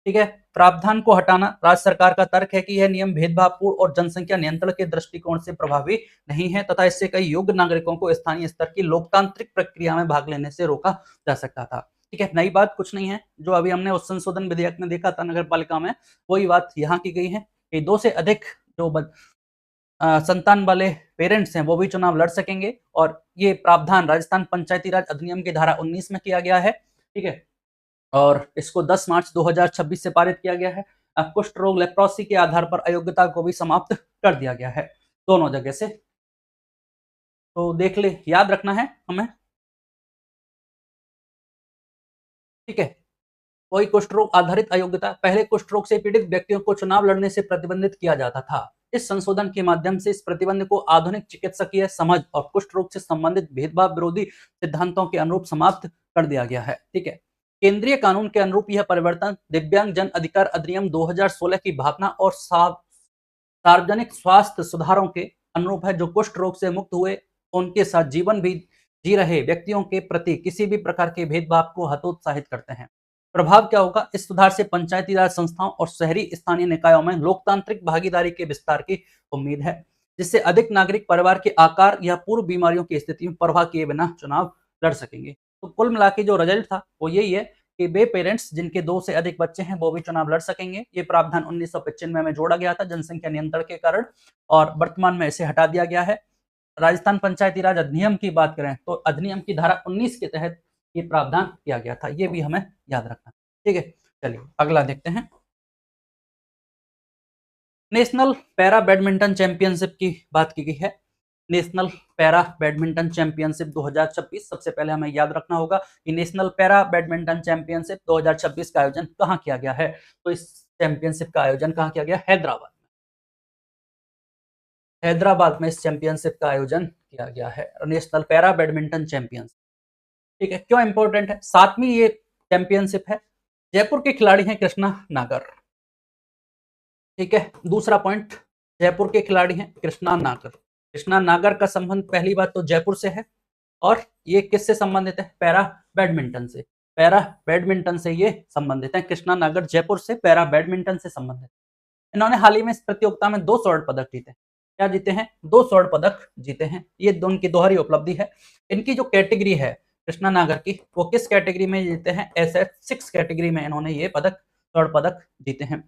ठीक है, प्रावधान को हटाना, राज्य सरकार का तर्क है कि यह नियम भेदभावपूर्ण और जनसंख्या नियंत्रण के दृष्टिकोण से प्रभावी नहीं है तथा इससे कई योग्य नागरिकों को स्थानीय स्तर की लोकतांत्रिक प्रक्रिया में भाग लेने से रोका जा सकता था। ठीक है, नई बात कुछ नहीं है, जो अभी हमने उस संशोधन विधेयक में देखा था नगर पालिका में, वही बात यहाँ की गई है कि 2 से अधिक जो संतान वाले पेरेंट्स हैं वो भी चुनाव लड़ सकेंगे, और ये प्रावधान राजस्थान पंचायती राज अधिनियम की धारा 19 में किया गया है। ठीक है, और इसको 10 मार्च 2026 से पारित किया गया है। कुष्ठ रोग लेप्रोसी के आधार पर अयोग्यता को भी समाप्त कर दिया गया है दोनों जगह से। तो देख ले, याद रखना है हमें। ठीक है, कोई कुष्ठ रोग आधारित अयोग्यता, पहले कुष्ठ रोग से पीड़ित व्यक्तियों को चुनाव लड़ने से प्रतिबंधित किया जाता था। इस संशोधन के माध्यम से इस प्रतिबंध को आधुनिक चिकित्सकीय समझ और कुष्ठ रोग से संबंधित भेदभाव विरोधी सिद्धांतों के अनुरूप समाप्त कर दिया गया है। ठीक है, केंद्रीय कानून के अनुरूप यह परिवर्तन दिव्यांग जन अधिकार अधिनियम 2016 की भावना और सार्वजनिक स्वास्थ्य सुधारों के अनुरूप है, जो कुष्ठ रोग से मुक्त हुए उनके साथ जीवन भी जी रहे व्यक्तियों के प्रति किसी भी प्रकार के भेदभाव को हतोत्साहित करते हैं। प्रभाव क्या होगा, इस सुधार से पंचायती राज संस्थाओं और शहरी स्थानीय निकायों में लोकतांत्रिक भागीदारी के विस्तार की उम्मीद है, जिससे अधिक नागरिक परिवार के आकार या पूर्व बीमारियों की स्थिति में परवाह किए बिना चुनाव लड़ सकेंगे। तो कुल मिला के जो रिजल्ट था वो यही है कि वे पेरेंट्स जिनके 2 से अधिक बच्चे हैं वो भी चुनाव लड़ सकेंगे। ये प्रावधान 1995 में जोड़ा गया था जनसंख्या नियंत्रण के कारण, और वर्तमान में इसे हटा दिया गया है। राजस्थान पंचायती राज अधिनियम की बात करें तो अधिनियम की धारा 19 के तहत ये प्रावधान किया गया था, ये भी हमें याद रखना। ठीक है, चलिए अगला देखते हैं। नेशनल पैरा बैडमिंटन चैंपियनशिप की बात की गई है। नेशनल पैरा बैडमिंटन चैंपियनशिप 2026, सबसे पहले हमें याद रखना होगा कि नेशनल पैरा बैडमिंटन चैंपियनशिप 2026 का आयोजन कहाँ किया गया है। तो इस चैंपियनशिप का आयोजन कहाँ किया गया, हैदराबाद। हैदराबाद में इस चैंपियनशिप का आयोजन किया गया है, नेशनल पैरा बैडमिंटन चैंपियनशिप। ठीक है, क्यों इंपॉर्टेंट है, 7वीं ये चैंपियनशिप है। जयपुर के खिलाड़ी हैं कृष्णा नागर। ठीक है, दूसरा पॉइंट, जयपुर के खिलाड़ी हैं कृष्णा नागर। कृष्णा नागर का संबंध पहली बात तो जयपुर से है, और ये किससे संबंधित है, पैरा बैडमिंटन से। पैरा बैडमिंटन से ये संबंधित है, कृष्णा नागर जयपुर से पैरा बैडमिंटन से संबंधित। इन्होंने हाल ही में इस प्रतियोगिता में 2 स्वर्ण पदक जीते। क्या जीते हैं, 2 स्वर्ण पदक जीते हैं। ये उनकी दोहरी उपलब्धि है। इनकी जो कैटेगरी है कृष्णा नागर की, वो किस कैटेगरी में जीते हैं, SF6 कैटेगरी में इन्होंने ये स्वर्ण पदक जीते हैं।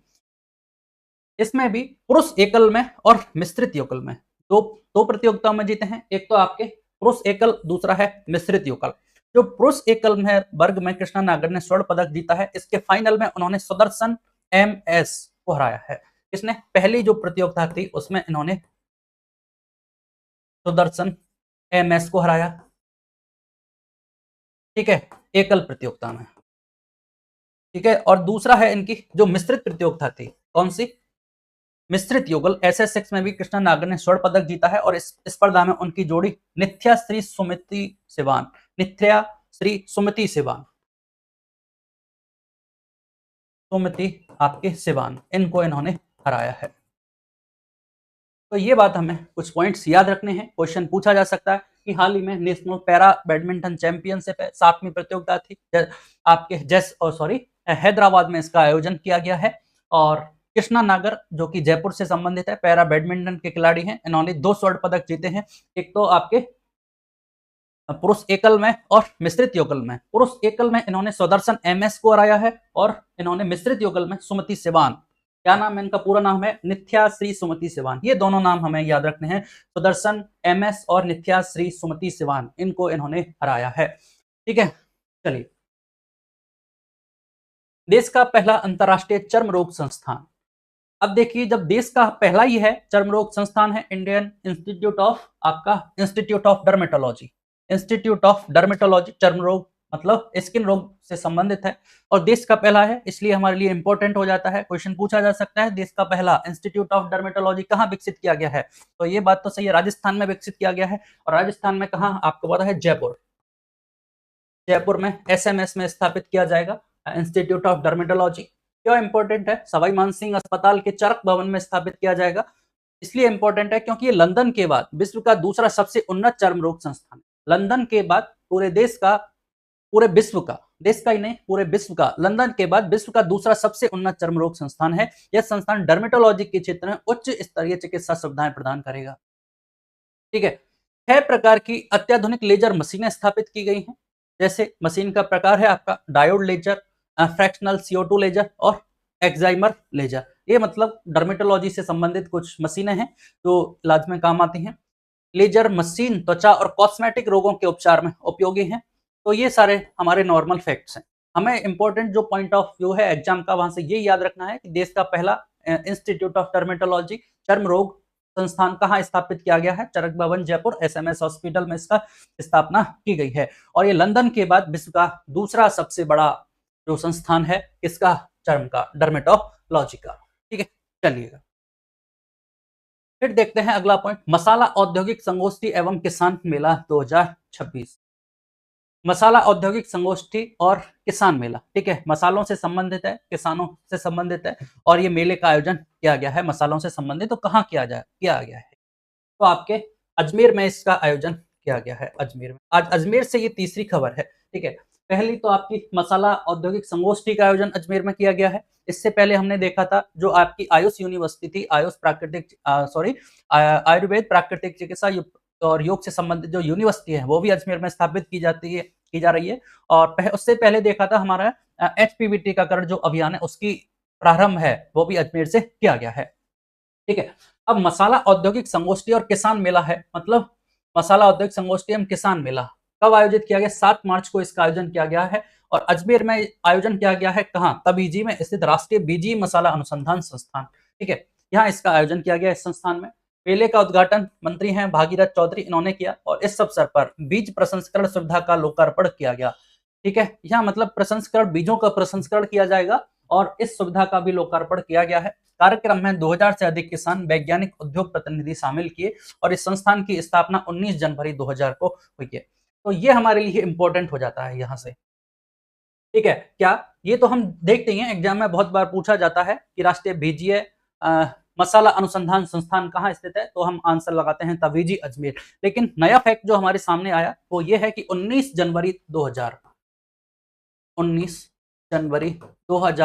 इसमें भी पुरुष एकल में और मिश्रित युगल में दो प्रतियोगिताओं में जीते हैं। एक तो आपके पुरुष एकल, दूसरा है मिश्रित युगल। जो पुरुष एकल में वर्ग में कृष्णा नागर ने स्वर्ण पदक जीता है, इसके फाइनल में उन्होंने सुदर्शन MS को हराया है। इसने पहली जो प्रतियोगिता थी उसमें इन्होंने सुदर्शन MS को हराया। ठीक है, एकल प्रतियोगिता में। ठीक है, और दूसरा है इनकी जो मिश्रित प्रतियोगिता थी, कौन सी, मिश्रित युगल SS6 में भी कृष्णा नागर ने स्वर्ण पदक जीता है, और इस स्पर्धा में उनकी जोड़ी नित्या श्री सुमति आपके सिवान, इनको इन्होंने हराया है। तो ये बात हमें कुछ पॉइंट्स याद रखने हैं, क्वेश्चन पूछा जा सकता है कि हाल ही में नेशनल पैरा बैडमिंटन चैंपियनशिप है, 7वीं प्रतियोगिता थी आपके हैदराबाद में इसका आयोजन किया गया है। और कृष्णा नागर जो कि जयपुर से संबंधित है, पैरा बैडमिंटन के खिलाड़ी हैं, इन्होंने 2 स्वर्ण पदक जीते हैं। एक तो आपके पुरुष एकल में और मिश्रित युगल में। पुरुष एकल में इन्होंने सुदर्शन MS को हराया है, और इन्होंने मिश्रित युगल में सुमति सिवान, क्या नाम है इनका, पूरा नाम है नित्या श्री सुमति सिवान। ये दोनों नाम हमें याद रखने हैं, सुदर्शन MS और नित्या श्री सुमति सिवान, इनको इन्होंने हराया है। ठीक है, चलिए, देश का पहला अंतरराष्ट्रीय चर्म रोग संस्थान। अब देखिए, जब देश का पहला ही है चर्म रोग संस्थान है, Indian institute of dermatology. Institute of dermatology चर्म रोग मतलब स्किन रोग से संबंधित है, और देश का पहला है, इसलिए हमारे लिए इंपॉर्टेंट हो जाता है। क्वेश्चन पूछा जा सकता है, देश का पहला इंस्टीट्यूट ऑफ डर्मेटोलॉजी कहाँ विकसित किया गया है। तो ये बात तो सही है, राजस्थान में विकसित किया गया है। और राजस्थान में कहाँ, आपको पता है, जयपुर। जयपुर में SMS में स्थापित किया जाएगा इंस्टीट्यूट ऑफ डर्मेटोलॉजी। क्यों इंपॉर्टेंट है? सवाई मानसिंह अस्पताल के चरक भवन में स्थापित किया जाएगा। इसलिए इंपॉर्टेंट है क्योंकि ये लंदन के बाद विश्व का दूसरा सबसे उन्नत चर्म रोग संस्थान है। लंदन के बाद पूरे देश का, पूरे विश्व का, देश का ही नहीं पूरे विश्व का, लंदन के बाद विश्व का दूसरा सबसे उन्नत चर्म रोग संस्थान है। यह संस्थान डर्मेटोलॉजी के क्षेत्र में उच्च स्तरीय चिकित्सा सुविधाएं प्रदान करेगा। ठीक है। 6 प्रकार की अत्याधुनिक लेजर मशीनें स्थापित की गई हैं। जैसे मशीन का प्रकार है आपका diode laser, fractional CO2 laser और एक्साइमर लेजर। ये मतलब डर्मेटोलॉजी से संबंधित कुछ मशीनें हैं जो इलाज में काम आती हैं। लेजर मशीन त्वचा और कॉस्मेटिक रोगों के उपचार में उपयोगी हैं। तो ये सारे हमारे नॉर्मल फैक्ट्स हैं। हमें इंपॉर्टेंट जो पॉइंट ऑफ व्यू है एग्जाम का, वहां से ये याद रखना है कि देश का पहला इंस्टीट्यूट ऑफ डर्मेटोलॉजी चर्म रोग संस्थान कहाँ स्थापित किया गया है? चरक भवन जयपुर SMS हॉस्पिटल में इसका स्थापना की गई है। और ये लंदन के बाद विश्व का दूसरा सबसे बड़ा जो संस्थान है किसका? चर्म का, डर्मेटोलॉजी का। ठीक है, चलिएगा फिर देखते हैं अगला पॉइंट, मसाला औद्योगिक संगोष्ठी एवं किसान मेला 2026। मसाला औद्योगिक संगोष्ठी और किसान मेला, ठीक है, मसालों से संबंधित है, किसानों से संबंधित है और ये मेले का आयोजन किया गया है मसालों से संबंधित। तो कहाँ किया गया है? तो आपके अजमेर में इसका आयोजन किया गया है, अजमेर में। आज अजमेर से ये तीसरी खबर है। ठीक है, पहली तो आपकी मसाला औद्योगिक संगोष्ठी का आयोजन अजमेर में किया गया है। इससे पहले हमने देखा था जो आपकी आयुष यूनिवर्सिटी थी, आयुष प्राकृतिक आयुर्वेद प्राकृतिक चिकित्सा और योग से संबंधित जो यूनिवर्सिटी है वो भी अजमेर में स्थापित की जा रही है। और उससे पहले देखा था हमारा HPV टीकाकरण जो अभियान है उसकी प्रारंभ है वो भी अजमेर से किया गया है। ठीक है, अब मसाला औद्योगिक संगोष्ठी और किसान मेला है, मतलब मसाला औद्योगिक संगोष्ठी एवं किसान मेला कब आयोजित किया गया? 7 मार्च को इसका आयोजन किया गया है और अजमेर में आयोजन किया गया है। कहाँ? तबीजी में स्थित राष्ट्रीय बीजी मसाला अनुसंधान संस्थान। ठीक है, यहाँ इसका आयोजन किया गया इस संस्थान में। मेले का उद्घाटन मंत्री हैं भागीरथ चौधरी, इन्होंने किया और इस अवसर पर बीज प्रसंस्करण सुविधा का लोकार्पण किया गया। ठीक है, यहाँ मतलब प्रसंस्करण, बीजों का प्रसंस्करण किया जाएगा और इस सुविधा का भी लोकार्पण किया गया है। कार्यक्रम में 2000 से अधिक किसान, वैज्ञानिक, उद्योग प्रतिनिधि शामिल किए और इस संस्थान की स्थापना 19 जनवरी 2000 को हुई है। तो ये हमारे लिए इंपॉर्टेंट हो जाता है यहाँ से। ठीक है, क्या ये तो हम देखते ही हैं, एग्जाम में बहुत बार पूछा जाता है कि राष्ट्रीय बीजीय मसाला अनुसंधान संस्थान कहाँ स्थित है, तो हम आंसर लगाते हैं तबीजी अजमेर। लेकिन नया फैक्ट जो हमारे सामने आया वो ये है कि 19 जनवरी 2000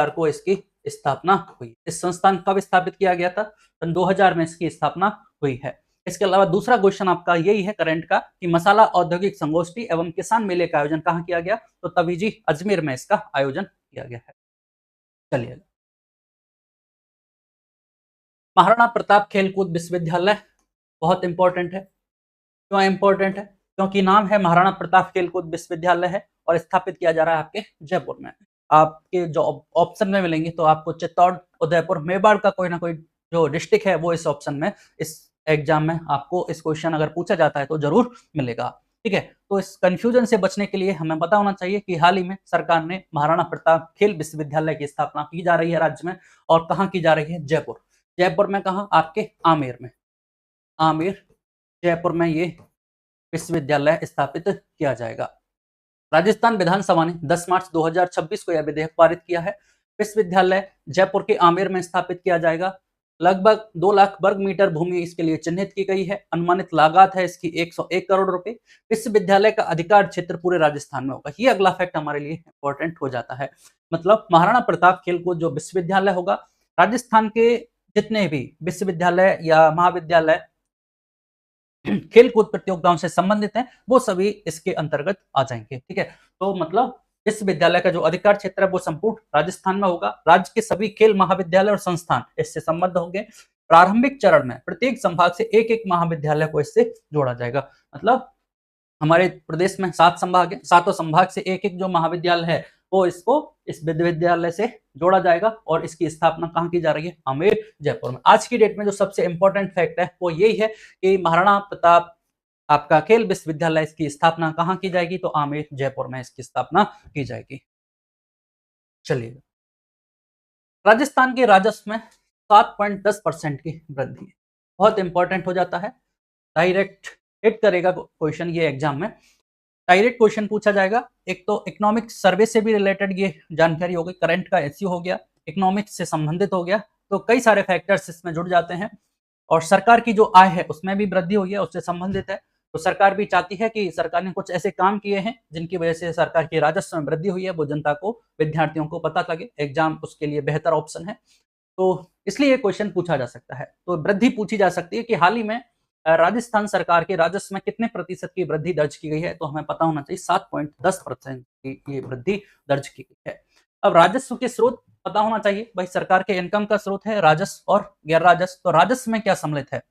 को इसकी स्थापना हुई। इस संस्थान कब स्थापित किया गया था? सन 2000 में इसकी स्थापना हुई है। इसके अलावा दूसरा क्वेश्चन आपका यही है करंट का कि मसाला औद्योगिक संगोष्ठी एवं किसान मेले का आयोजन कहाँ किया गया? तो तबीजी अजमेर में इसका आयोजन किया गया है। चलिए, महाराणा प्रताप खेलकूद विश्वविद्यालय बहुत इंपॉर्टेंट है। क्यों इंपॉर्टेंट है? क्योंकि नाम है महाराणा प्रताप खेलकूद विश्वविद्यालय है और स्थापित किया जा रहा है आपके जयपुर में। आपके जो ऑप्शन में मिलेंगे तो आपको चित्तौड़, उदयपुर, मेवाड़ का कोई ना कोई जो डिस्ट्रिक्ट है वो इस ऑप्शन में, इस एग्जाम में आपको इस क्वेश्चन अगर पूछा जाता है तो जरूर मिलेगा। ठीक है, तो इस कंफ्यूजन से बचने के लिए हमें पता होना चाहिए कि हाल ही में सरकार ने महाराणा प्रताप खेल विश्वविद्यालय की स्थापना की जा रही है राज्य में। और कहाँ की जा रही है? जयपुर। जयपुर में कहाँ? आपके आमेर में। आमेर, जयपुर में ये विश्वविद्यालय स्थापित किया जाएगा। राजस्थान विधानसभा ने 10 मार्च 2026 को यह विधेयक पारित किया है। विश्वविद्यालय जयपुर के आमेर में स्थापित किया जाएगा। लगभग 2 लाख वर्ग मीटर भूमि इसके लिए चिन्हित की गई है। अनुमानित लागत है इसकी 101 करोड़ रुपए। विश्वविद्यालय का अधिकार क्षेत्र पूरे राजस्थान में होगा। ये अगला फैक्ट हमारे लिए इंपॉर्टेंट हो जाता है। मतलब महाराणा प्रताप खेलकूद जो विश्वविद्यालय होगा, राजस्थान के जितने भी विश्वविद्यालय या महाविद्यालय खेलकूद प्रतियोगिताओं से संबंधित हैं वो सभी इसके अंतर्गत आ जाएंगे। ठीक है, तो मतलब विश्वविद्यालय का जो अधिकार क्षेत्र है वो संपूर्ण राजस्थान में होगा। राज्य के सभी खेल महाविद्यालय और संस्थान इससे संबद्ध होंगे। प्रारंभिक चरण में प्रत्येक संभाग से एक एक महाविद्यालय को इससे जोड़ा जाएगा। मतलब हमारे प्रदेश में 7 संभाग है, 7 संभाग से एक एक जो महाविद्यालय है वो इसको इस विश्वविद्यालय से जोड़ा जाएगा और इसकी स्थापना कहाँ की जा रही है? आमेर, जयपुर में। आज की डेट में जो सबसे इंपॉर्टेंट फैक्ट है वो यही है कि महाराणा प्रताप आपका खेल विश्वविद्यालय इसकी स्थापना कहाँ की जाएगी? तो आमेर, जयपुर में इसकी स्थापना की जाएगी। चलिए, राजस्थान के राजस्व में 7.10% की वृद्धि बहुत इंपॉर्टेंट हो जाता है। डायरेक्ट हिट करेगा क्वेश्चन ये एग्जाम में। डायरेक्ट क्वेश्चन पूछा जाएगा। एक तो इकोनॉमिक सर्वे से भी रिलेटेड ये जानकारी हो गई, करंट का एसयू हो गया, इकोनॉमिक्स से संबंधित हो गया, तो कई सारे फैक्टर्स इसमें जुड़ जाते हैं और सरकार की जो आय है उसमें भी वृद्धि हुई है, उससे संबंधित है। तो सरकार भी चाहती है कि सरकार ने कुछ ऐसे काम किए हैं जिनकी वजह से सरकार के राजस्व में वृद्धि हुई है, वो जनता को, विद्यार्थियों को पता लगे, एग्जाम उसके लिए बेहतर ऑप्शन है। तो इसलिए क्वेश्चन पूछा जा सकता है। तो वृद्धि पूछी जा सकती है कि हाल ही में राजस्थान सरकार के राजस्व में कितने प्रतिशत की वृद्धि दर्ज की गई है, तो हमें पता होना चाहिए 7.10% की ये वृद्धि दर्ज की गई है। अब राजस्व के स्रोत पता होना चाहिए, भाई सरकार के इनकम का स्रोत है राजस्व और गैर राजस्व। तो राजस्व में क्या सम्मिलित है?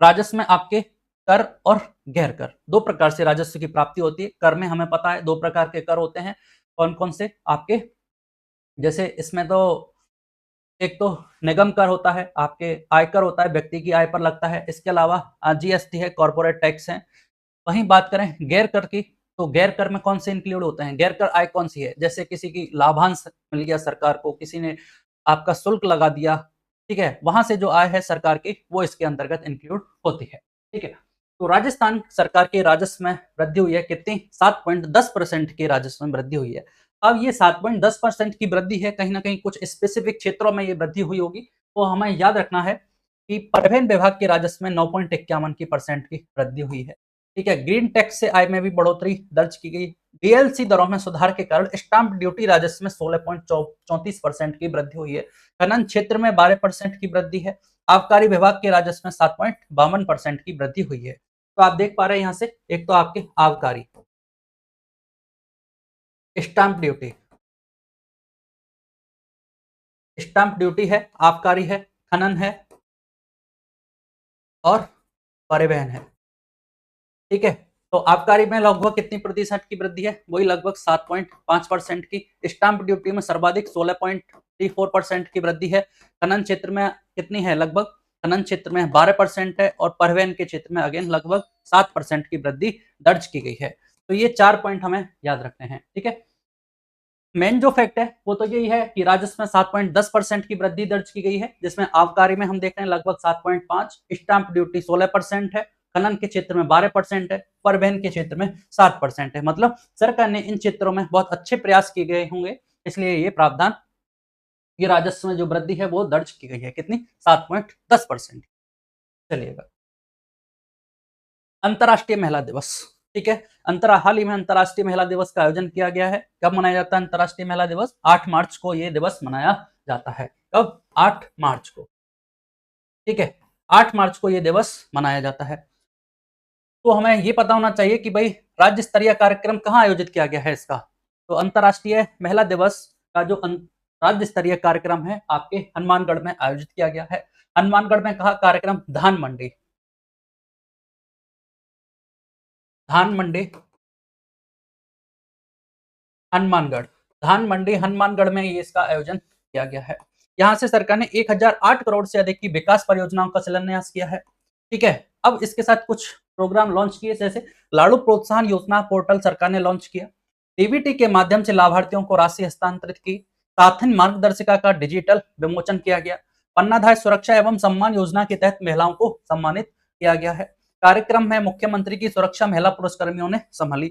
राजस्व में आपके कर और गैर कर, दो प्रकार से राजस्व की प्राप्ति होती है। कर में हमें पता है दो प्रकार के कर होते हैं, कौन कौन से आपके, जैसे इसमें तो एक तो निगम कर होता है, आपके आयकर होता है, व्यक्ति की आय पर लगता है। इसके अलावा जीएसटी है, कॉर्पोरेट टैक्स है। वहीं बात करें गैर कर की, तो गैर कर में कौन से इंक्लूड होते हैं? गैर कर आय कौन सी है? जैसे किसी की लाभांश मिल गया सरकार को, किसी ने आपका शुल्क लगा दिया, ठीक है, वहां से जो आय है सरकार की वो इसके अंतर्गत इंक्लूड होती है, ठीक है। तो राजस्थान सरकार के राजस्व में वृद्धि हुई है कितनी? 7.10% के राजस्व में वृद्धि हुई है। अब ये 7.10% की वृद्धि है, कहीं ना कहीं कुछ स्पेसिफिक क्षेत्रों में ये वृद्धि हुई होगी, तो हमें याद रखना है कि परिवहन विभाग के राजस्व में 9.51 की वृद्धि हुई है, ठीक है। ग्रीन टैक्स से आय में भी बढ़ोतरी दर्ज की गई। डीएलसी दरों में सुधार के कारण स्टाम्प ड्यूटी राजस्व में 16.34% की वृद्धि हुई है। खनन क्षेत्र में 12% की वृद्धि है। आबकारी विभाग के राजस्व में 7.52% की वृद्धि हुई है। तो आप देख पा रहे हैं यहाँ से, एक तो आपके आबकारी, स्टाम्प ड्यूटी, स्टाम्प ड्यूटी है, आबकारी है, खनन है और परिवहन है, ठीक है। तो आबकारी में लगभग कितनी प्रतिशत की वृद्धि है? वही लगभग 7.5% की। स्टाम्प ड्यूटी में सर्वाधिक 16.34% की वृद्धि है। खनन क्षेत्र में कितनी है? लगभग खनन क्षेत्र में 12% है और परिवहन के क्षेत्र में अगेन लगभग 7% की वृद्धि दर्ज की गई है। तो ये 4 पॉइंट हमें याद रखने हैं, ठीक है। मेन जो फैक्ट है वो तो यही है कि राजस्व में 7.10% की वृद्धि दर्ज की गई है, जिसमें आबकारी में हम देख रहे हैं लगभग 7.5, स्टाम्प ड्यूटी 16% है, खनन के क्षेत्र में 12% है, परिवहन के क्षेत्र में 7% है। मतलब सरकार ने इन क्षेत्रों में बहुत अच्छे प्रयास किए गए होंगे, इसलिए ये प्रावधान, ये राजस्व में जो वृद्धि है वो दर्ज की गई है, कितनी? 7.10%। चलिएगा, अंतर्राष्ट्रीय महिला दिवस, ठीक है। हाल ही में अंतर्राष्ट्रीय महिला दिवस का आयोजन किया गया है। कब मनाया जाता है अंतर्राष्ट्रीय महिला दिवस? 8 मार्च को ये दिवस मनाया जाता है। कब? 8 मार्च को, ठीक है। 8 मार्च को ये दिवस मनाया जाता है। तो हमें ये पता होना चाहिए कि भाई राज्य स्तरीय कार्यक्रम कहाँ आयोजित किया गया है इसका। तो अंतर्राष्ट्रीय महिला दिवस का जो राज्य स्तरीय कार्यक्रम है आपके हनुमानगढ़ में आयोजित किया गया है। हनुमानगढ़ में कहा कार्यक्रम? धान मंडी, धान मंडी हनुमानगढ़, धान मंडी हनुमानगढ़ में ये इसका आयोजन किया गया है। यहाँ से सरकार ने 1008 करोड़ से अधिक की विकास परियोजनाओं का शिलान्यास किया है, ठीक है। अब इसके साथ कुछ प्रोग्राम लॉन्च किए, जैसे लाड़ू प्रोत्साहन योजना पोर्टल सरकार ने लॉन्च किया, डीबीटी के माध्यम से लाभार्थियों को राशि हस्तांतरित की, साथन मार्गदर्शिका का डिजिटल विमोचन किया गया, पन्नाधाय सुरक्षा एवं सम्मान योजना के तहत महिलाओं को सम्मानित किया गया है। कार्यक्रम में मुख्यमंत्री की सुरक्षा महिला पुलिसकर्मियों ने संभाली,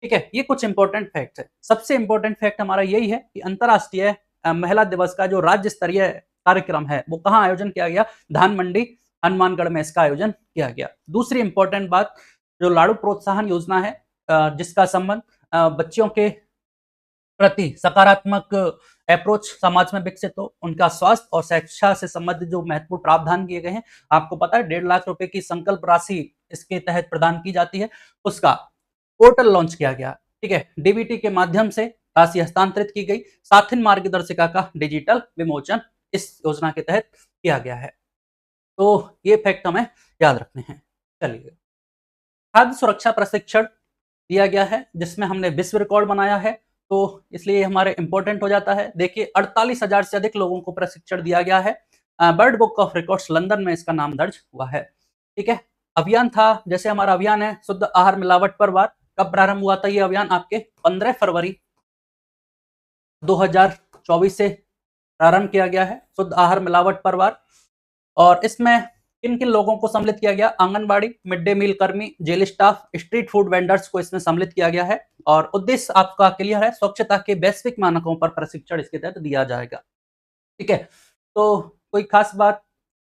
ठीक है। ये कुछ इंपॉर्टेंट फैक्ट है। सबसे इंपॉर्टेंट फैक्ट हमारा यही है कि अंतर्राष्ट्रीय महिला दिवस का जो राज्य स्तरीय कार्यक्रम है वो कहाँ आयोजन किया गया? धान मंडी हनुमानगढ़ में इसका आयोजन किया गया। दूसरी इंपॉर्टेंट बात, जो लाड़ू प्रोत्साहन योजना है, जिसका संबंध बच्चियों के प्रति सकारात्मक अप्रोच समाज में विकसित हो, उनका स्वास्थ्य और शिक्षा से संबंधित जो महत्वपूर्ण प्रावधान किए गए हैं, आपको पता है 1.5 लाख रुपए की संकल्प राशि इसके तहत प्रदान की जाती है, उसका पोर्टल लॉन्च किया गया, ठीक है। डीबीटी के माध्यम से राशि हस्तांतरित की गई, साथिन मार्गदर्शिका का डिजिटल विमोचन इस योजना के तहत किया गया है। तो ये फैक्ट हमें याद रखने हैं। चलिए, खाद्य सुरक्षा प्रशिक्षण दिया गया है जिसमें हमने विश्व रिकॉर्ड बनाया है, तो इसलिए हमारे इंपॉर्टेंट हो जाता है। देखिए 48,000 से अधिक लोगों को प्रशिक्षण दिया गया है। World book of records London में इसका नाम दर्ज हुआ है, ठीक है। अभियान था, जैसे हमारा अभियान है शुद्ध आहार मिलावट पर वार, कब प्रारंभ हुआ था ये अभियान? आपके 15 फरवरी 2024 से प्रारंभ किया गया है, शुद्ध आहार मिलावट पर वार। और इसमें किन किन लोगों को सम्मिलित किया गया? आंगनबाड़ी, मिड डे मील कर्मी, jail staff, street food vendors को इसमें सम्मिलित किया गया है। और उद्देश्य आपका क्लियर है, स्वच्छता के वैश्विक मानकों पर प्रशिक्षण इसके तहत दिया जाएगा। ठीक है। तो कोई खास बात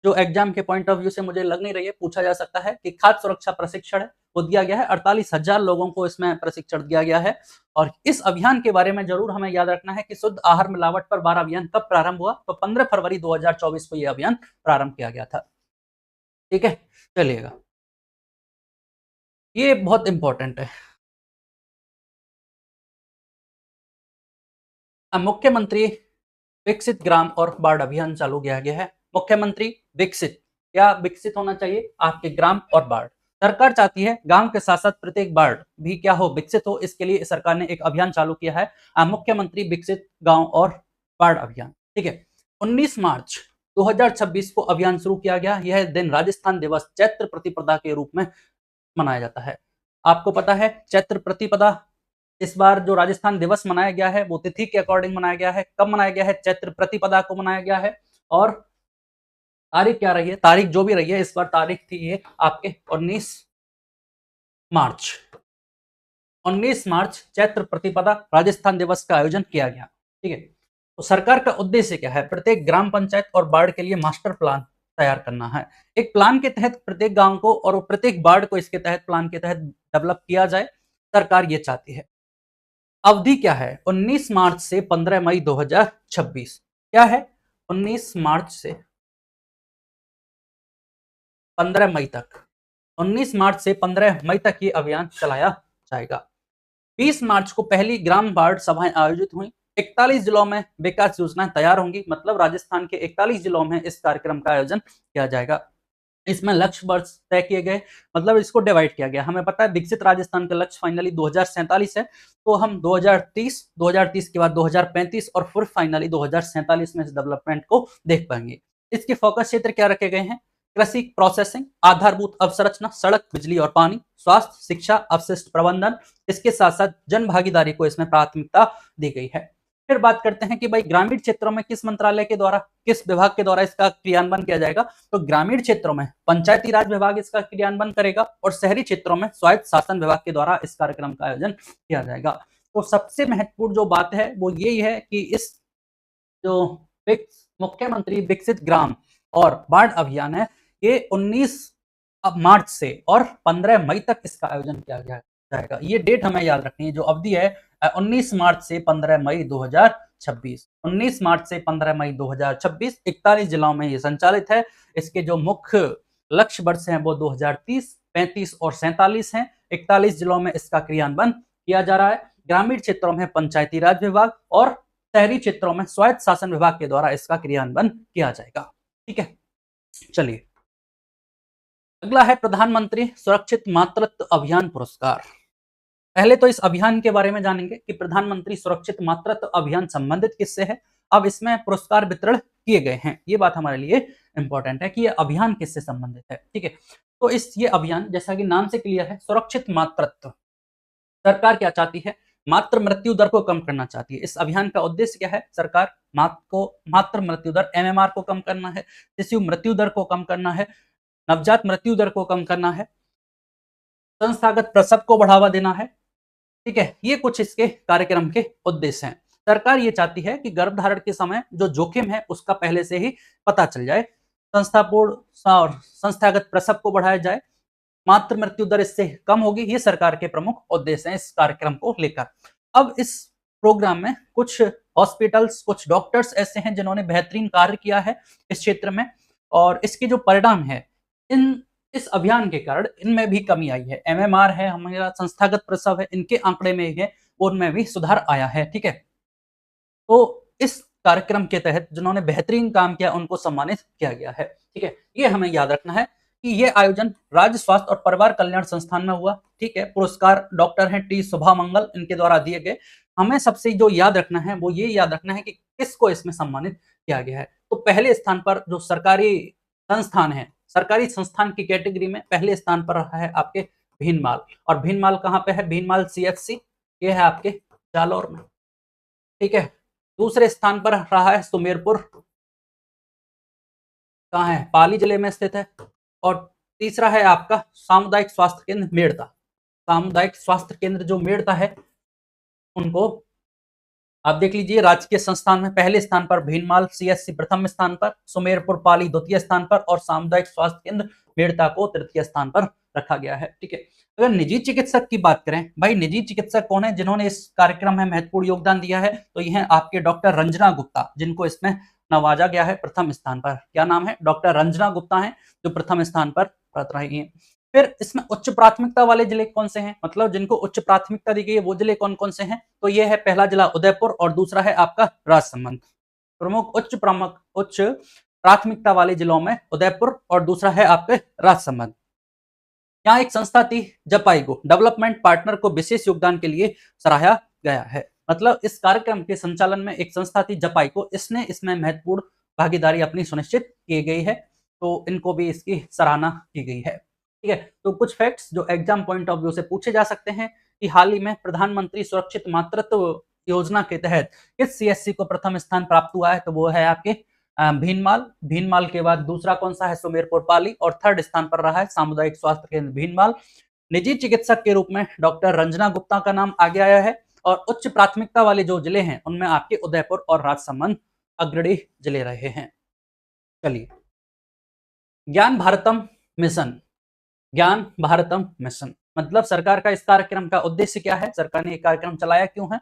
जो एग्जाम के पॉइंट ऑफ व्यू से मुझे लग नहीं रही है, पूछा जा सकता है कि खाद्य सुरक्षा प्रशिक्षण है वो दिया गया है, 48,000 लोगों को इसमें प्रशिक्षण दिया गया है। और इस अभियान के बारे में जरूर हमें याद रखना है कि शुद्ध आहार मिलावट पर 12 अभियान कब प्रारंभ हुआ, तो 15 फरवरी 2024 को यह अभियान प्रारंभ किया गया था। ठीक है, चलिएगा, ये बहुत इंपॉर्टेंट है। अब मुख्यमंत्री विकसित ग्राम और बाढ़ अभियान चालू किया गया है। मुख्यमंत्री विकसित, क्या विकसित होना चाहिए आपके ग्राम और बाढ़। सरकार चाहती है गांव के साथ साथ प्रत्येक बाढ़ भी क्या हो, विकसित हो। इसके लिए सरकार ने एक अभियान चालू किया है, मुख्यमंत्री विकसित गांव और बाढ़ अभियान। ठीक है, 19 मार्च 2026 को अभियान शुरू किया गया। यह दिन राजस्थान दिवस चैत्र प्रतिपदा के रूप में मनाया जाता है। आपको पता है चैत्र प्रतिपदा, इस बार जो राजस्थान दिवस मनाया गया है वो तिथि के अकॉर्डिंग मनाया गया है। कब मनाया गया है, चैत्र प्रतिपदा को मनाया गया है। और तारीख क्या रही है, तारीख जो भी रही है, इस बार तारीख थी ये आपके 19 मार्च। 19 मार्च चैत्र प्रतिपदा राजस्थान दिवस का आयोजन किया गया। ठीक है, तो सरकार का उद्देश्य क्या है, प्रत्येक ग्राम पंचायत और बाढ़ के लिए मास्टर प्लान तैयार करना है। एक प्लान के तहत प्रत्येक गांव को और प्रत्येक बाढ़ को इसके तहत प्लान के तहत डेवलप किया जाए, सरकार ये चाहती है। अवधि क्या है, 19 मार्च से 15 मई 2026। क्या है, 19 मार्च से 15 मई तक, 19 मार्च से 15 मई तक ये अभियान चलाया जाएगा। 20 मार्च को पहली ग्राम बाढ़ सभाएं आयोजित हुई। 41 जिलों में विकास योजनाएं तैयार होंगी, मतलब राजस्थान के 41 जिलों में इस कार्यक्रम का आयोजन किया जाएगा। इसमें लक्ष्य वर्ष तय किए गए, मतलब इसको डिवाइड किया गया। हमें पता है विकसित राजस्थान का लक्ष्य फाइनली 2047 है, तो हम 2030 के बाद 2035 और फिर फाइनली 2047 में इस डेवलपमेंट को देख पाएंगे। इसके फोकस क्षेत्र क्या रखे गए हैं, कृषि प्रोसेसिंग, आधारभूत अवसंरचना, सड़क, बिजली और पानी, स्वास्थ्य, शिक्षा, अपशिष्ट प्रबंधन। इसके साथ साथ जन भागीदारी को इसमें प्राथमिकता दी गई है। फिर बात करते हैं कि भाई ग्रामीण क्षेत्रों में किस मंत्रालय के द्वारा, किस विभाग के द्वारा इसका क्रियान्वयन किया जाएगा, तो ग्रामीण क्षेत्रों में पंचायती राज विभाग इसका क्रियान्वयन करेगा और शहरी क्षेत्रों में स्वायत्त शासन विभाग के द्वारा इस कार्यक्रम का आयोजन किया जाएगा। तो सबसे महत्वपूर्ण जो बात है वो यही है कि इस जो मुख्यमंत्री विकसित ग्राम और बाढ़ अभियान है, ये 19 मार्च से और 15 मई तक इसका आयोजन किया जाएगा। ये डेट हमें याद रखनी है, जो अवधि है 19 मार्च से 15 मई 2026। 19 मार्च से 15 मई 2026, 41 जिलों में ये संचालित है। इसके जो मुख्य लक्ष्य वर्ष हैं वो 2030, 35 और 47 हैं। 41 जिलों में इसका क्रियान्वयन किया जा रहा है। ग्रामीण क्षेत्रों में पंचायती राज विभाग और शहरी क्षेत्रों में स्वायत्त शासन विभाग के द्वारा इसका क्रियान्वयन किया जाएगा। ठीक है, चलिए अगला है प्रधानमंत्री सुरक्षित मातृत्व अभियान पुरस्कार। पहले तो इस अभियान के बारे में जानेंगे कि प्रधानमंत्री सुरक्षित मातृत्व अभियान संबंधित किससे है। अब इसमें पुरस्कार वितरण किए गए हैं, ये बात हमारे लिए इंपॉर्टेंट है कि ये अभियान किससे संबंधित है। ठीक है, तो ये अभियान जैसा कि नाम से क्लियर है, सुरक्षित मातृत्व। सरकार क्या चाहती है, मातृ मृत्यु दर को कम करना चाहती है। इस अभियान का उद्देश्य क्या है, सरकार मातृ मृत्यु दर एमएमआर को कम करना है, शिशु मृत्यु दर को कम करना है, नवजात मृत्यु दर को कम करना है, संस्थागत प्रसव को बढ़ावा देना है। ठीक है, ये कुछ इसके कार्यक्रम के उद्देश्य हैं। सरकार ये चाहती है कि गर्भधारण के समय जो जोखिम है उसका पहले से ही पता चल जाए, संस्थापूर्ण और संस्थागत प्रसव को बढ़ाया जाए, मातृ मृत्यु दर इससे कम होगी। ये सरकार के प्रमुख उद्देश्य हैं इस कार्यक्रम को लेकर। अब इस प्रोग्राम में कुछ हॉस्पिटल्स, कुछ डॉक्टर्स ऐसे हैं जिन्होंने बेहतरीन कार्य किया है इस क्षेत्र में, और इसके जो परिणाम है इस अभियान के कारण इनमें भी कमी आई है। एमएमआर है, हमारा संस्थागत प्रसव है, इनके आंकड़े में है उनमें भी सुधार आया है। ठीक है, तो इस कार्यक्रम के तहत जिन्होंने बेहतरीन काम किया उनको सम्मानित किया गया है। ठीक है, ये हमें याद रखना है कि ये आयोजन राज्य स्वास्थ्य और परिवार कल्याण संस्थान में हुआ। ठीक है, पुरस्कार डॉक्टर हैं टी सुभा मंगल, इनके द्वारा दिए गए। हमें सबसे जो याद रखना है वो ये याद रखना है कि किसको इसमें सम्मानित किया गया है। तो पहले स्थान पर जो सरकारी संस्थान है, सरकारी संस्थान की कैटेगरी में पहले स्थान पर रहा है आपके भीनमाल। और भीनमाल कहाँ पे है, भीनमाल सीएचसी, ये है आपके जालौर में। ठीक है, दूसरे स्थान पर रहा है सुमेरपुर, कहाँ है, पाली जिले में स्थित है। और तीसरा है आपका सामुदायिक स्वास्थ्य केंद्र मेड़ता। सामुदायिक स्वास्थ्य केंद्र जो मेड़ता है उनको आप देख लीजिए, राजकीय संस्थान में पहले स्थान पर भीनमाल सीएससी प्रथम स्थान पर, सुमेरपुर पाली द्वितीय स्थान पर और सामुदायिक स्वास्थ्य केंद्र मेड़ता को तृतीय स्थान पर रखा गया है। ठीक है, अगर निजी चिकित्सक की बात करें, भाई निजी चिकित्सक कौन है जिन्होंने इस कार्यक्रम में महत्वपूर्ण योगदान दिया है, तो ये हैं आपके डॉक्टर रंजना गुप्ता, जिनको इसमें नवाजा गया है प्रथम स्थान पर। क्या नाम है? डॉक्टर रंजना गुप्ता है, जो प्रथम स्थान पर रही हैं। फिर इसमें उच्च प्राथमिकता वाले जिले कौन से हैं, मतलब जिनको उच्च प्राथमिकता दी गई है वो जिले कौन कौन से हैं, तो ये है पहला जिला उदयपुर और दूसरा है आपका राजसमंद। प्रमुख उच्च प्राथमिकता वाले जिलों में उदयपुर और दूसरा है आपके राजसमंद। यहाँ एक संस्था थी जपाइगो, डेवलपमेंट पार्टनर को विशेष योगदान के लिए सराहा गया है। मतलब इस कार्यक्रम के संचालन में एक संस्था थी जपाइगो, इसने इसमें महत्वपूर्ण भागीदारी अपनी सुनिश्चित की गई है, तो इनको भी इसकी सराहना की गई है। ठीक है, तो कुछ फैक्ट्स जो एग्जाम पॉइंट ऑफ व्यू से पूछे जा सकते हैं कि हाल ही में प्रधानमंत्री सुरक्षित मातृत्व योजना के तहत किस सीएससी को प्रथम स्थान प्राप्त हुआ है, तो वो है आपके भीनमाल के बाद दूसरा कौन सा है, सुमेरपुर पाली, और थर्ड स्थान पर रहा है सामुदायिक स्वास्थ्य केंद्र भीनमाल। निजी चिकित्सक के रूप में डॉक्टर रंजना गुप्ता का नाम आगे आया है, और उच्च प्राथमिकता वाले जो जिले हैं उनमें आपके उदयपुर और राजसमंद अग्रणी जिले रहे हैं। चलिए, ज्ञान भारतम मिशन। ज्ञान भारतम मिशन मतलब सरकार का इस कार्यक्रम का उद्देश्य क्या है, सरकार ने ये कार्यक्रम चलाया क्यों है?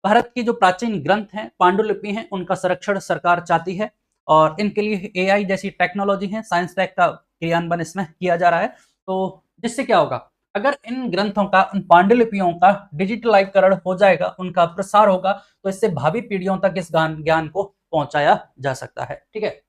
भारत की जो प्राचीन ग्रंथ हैं, पांडुलिपि हैं, उनका संरक्षण सरकार चाहती है, और इनके लिए एआई जैसी टेक्नोलॉजी है, साइंस टेक का क्रियान्वयन इसमें किया जा रहा है। तो जिससे क्या होगा, अगर इन ग्रंथों का, उन पांडुलिपियों का डिजिटलाइजकरण हो जाएगा, उनका प्रसार होगा, तो इससे भावी पीढ़ियों तक इस ज्ञान को पहुंचाया जा सकता है। ठीक है,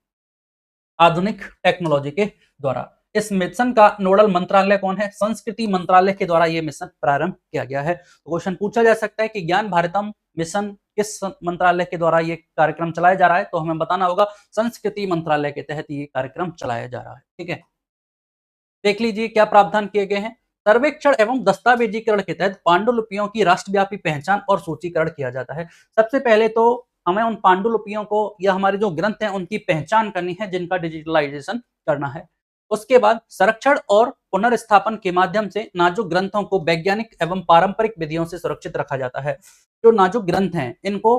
आधुनिक टेक्नोलॉजी के द्वारा। इस मिशन का नोडल मंत्रालय कौन है? संस्कृति मंत्रालय के द्वारा यह मिशन प्रारंभ किया गया है। तो क्वेश्चन पूछा जा सकता है कि ज्ञान भारतम मिशन किस मंत्रालय के द्वारा ये कार्यक्रम चलाया जा रहा है, तो हमें बताना होगा संस्कृति मंत्रालय के तहत ये कार्यक्रम चलाया जा रहा है। ठीक है, देख लीजिए क्या प्रावधान किए गए हैं। सर्वेक्षण एवं दस्तावेजीकरण के तहत पांडुलिपियों की राष्ट्रव्यापी पहचान और सूचीकरण किया जाता है। सबसे पहले तो हमें उन पांडुलिपियों को या हमारे जो ग्रंथ हैं उनकी पहचान करनी है, जिनका डिजिटलाइजेशन करना है। उसके बाद संरक्षण और पुनर्स्थापन के माध्यम से नाजुक ग्रंथों को वैज्ञानिक एवं पारंपरिक विधियों से सुरक्षित रखा जाता है। जो नाजुक ग्रंथ हैं इनको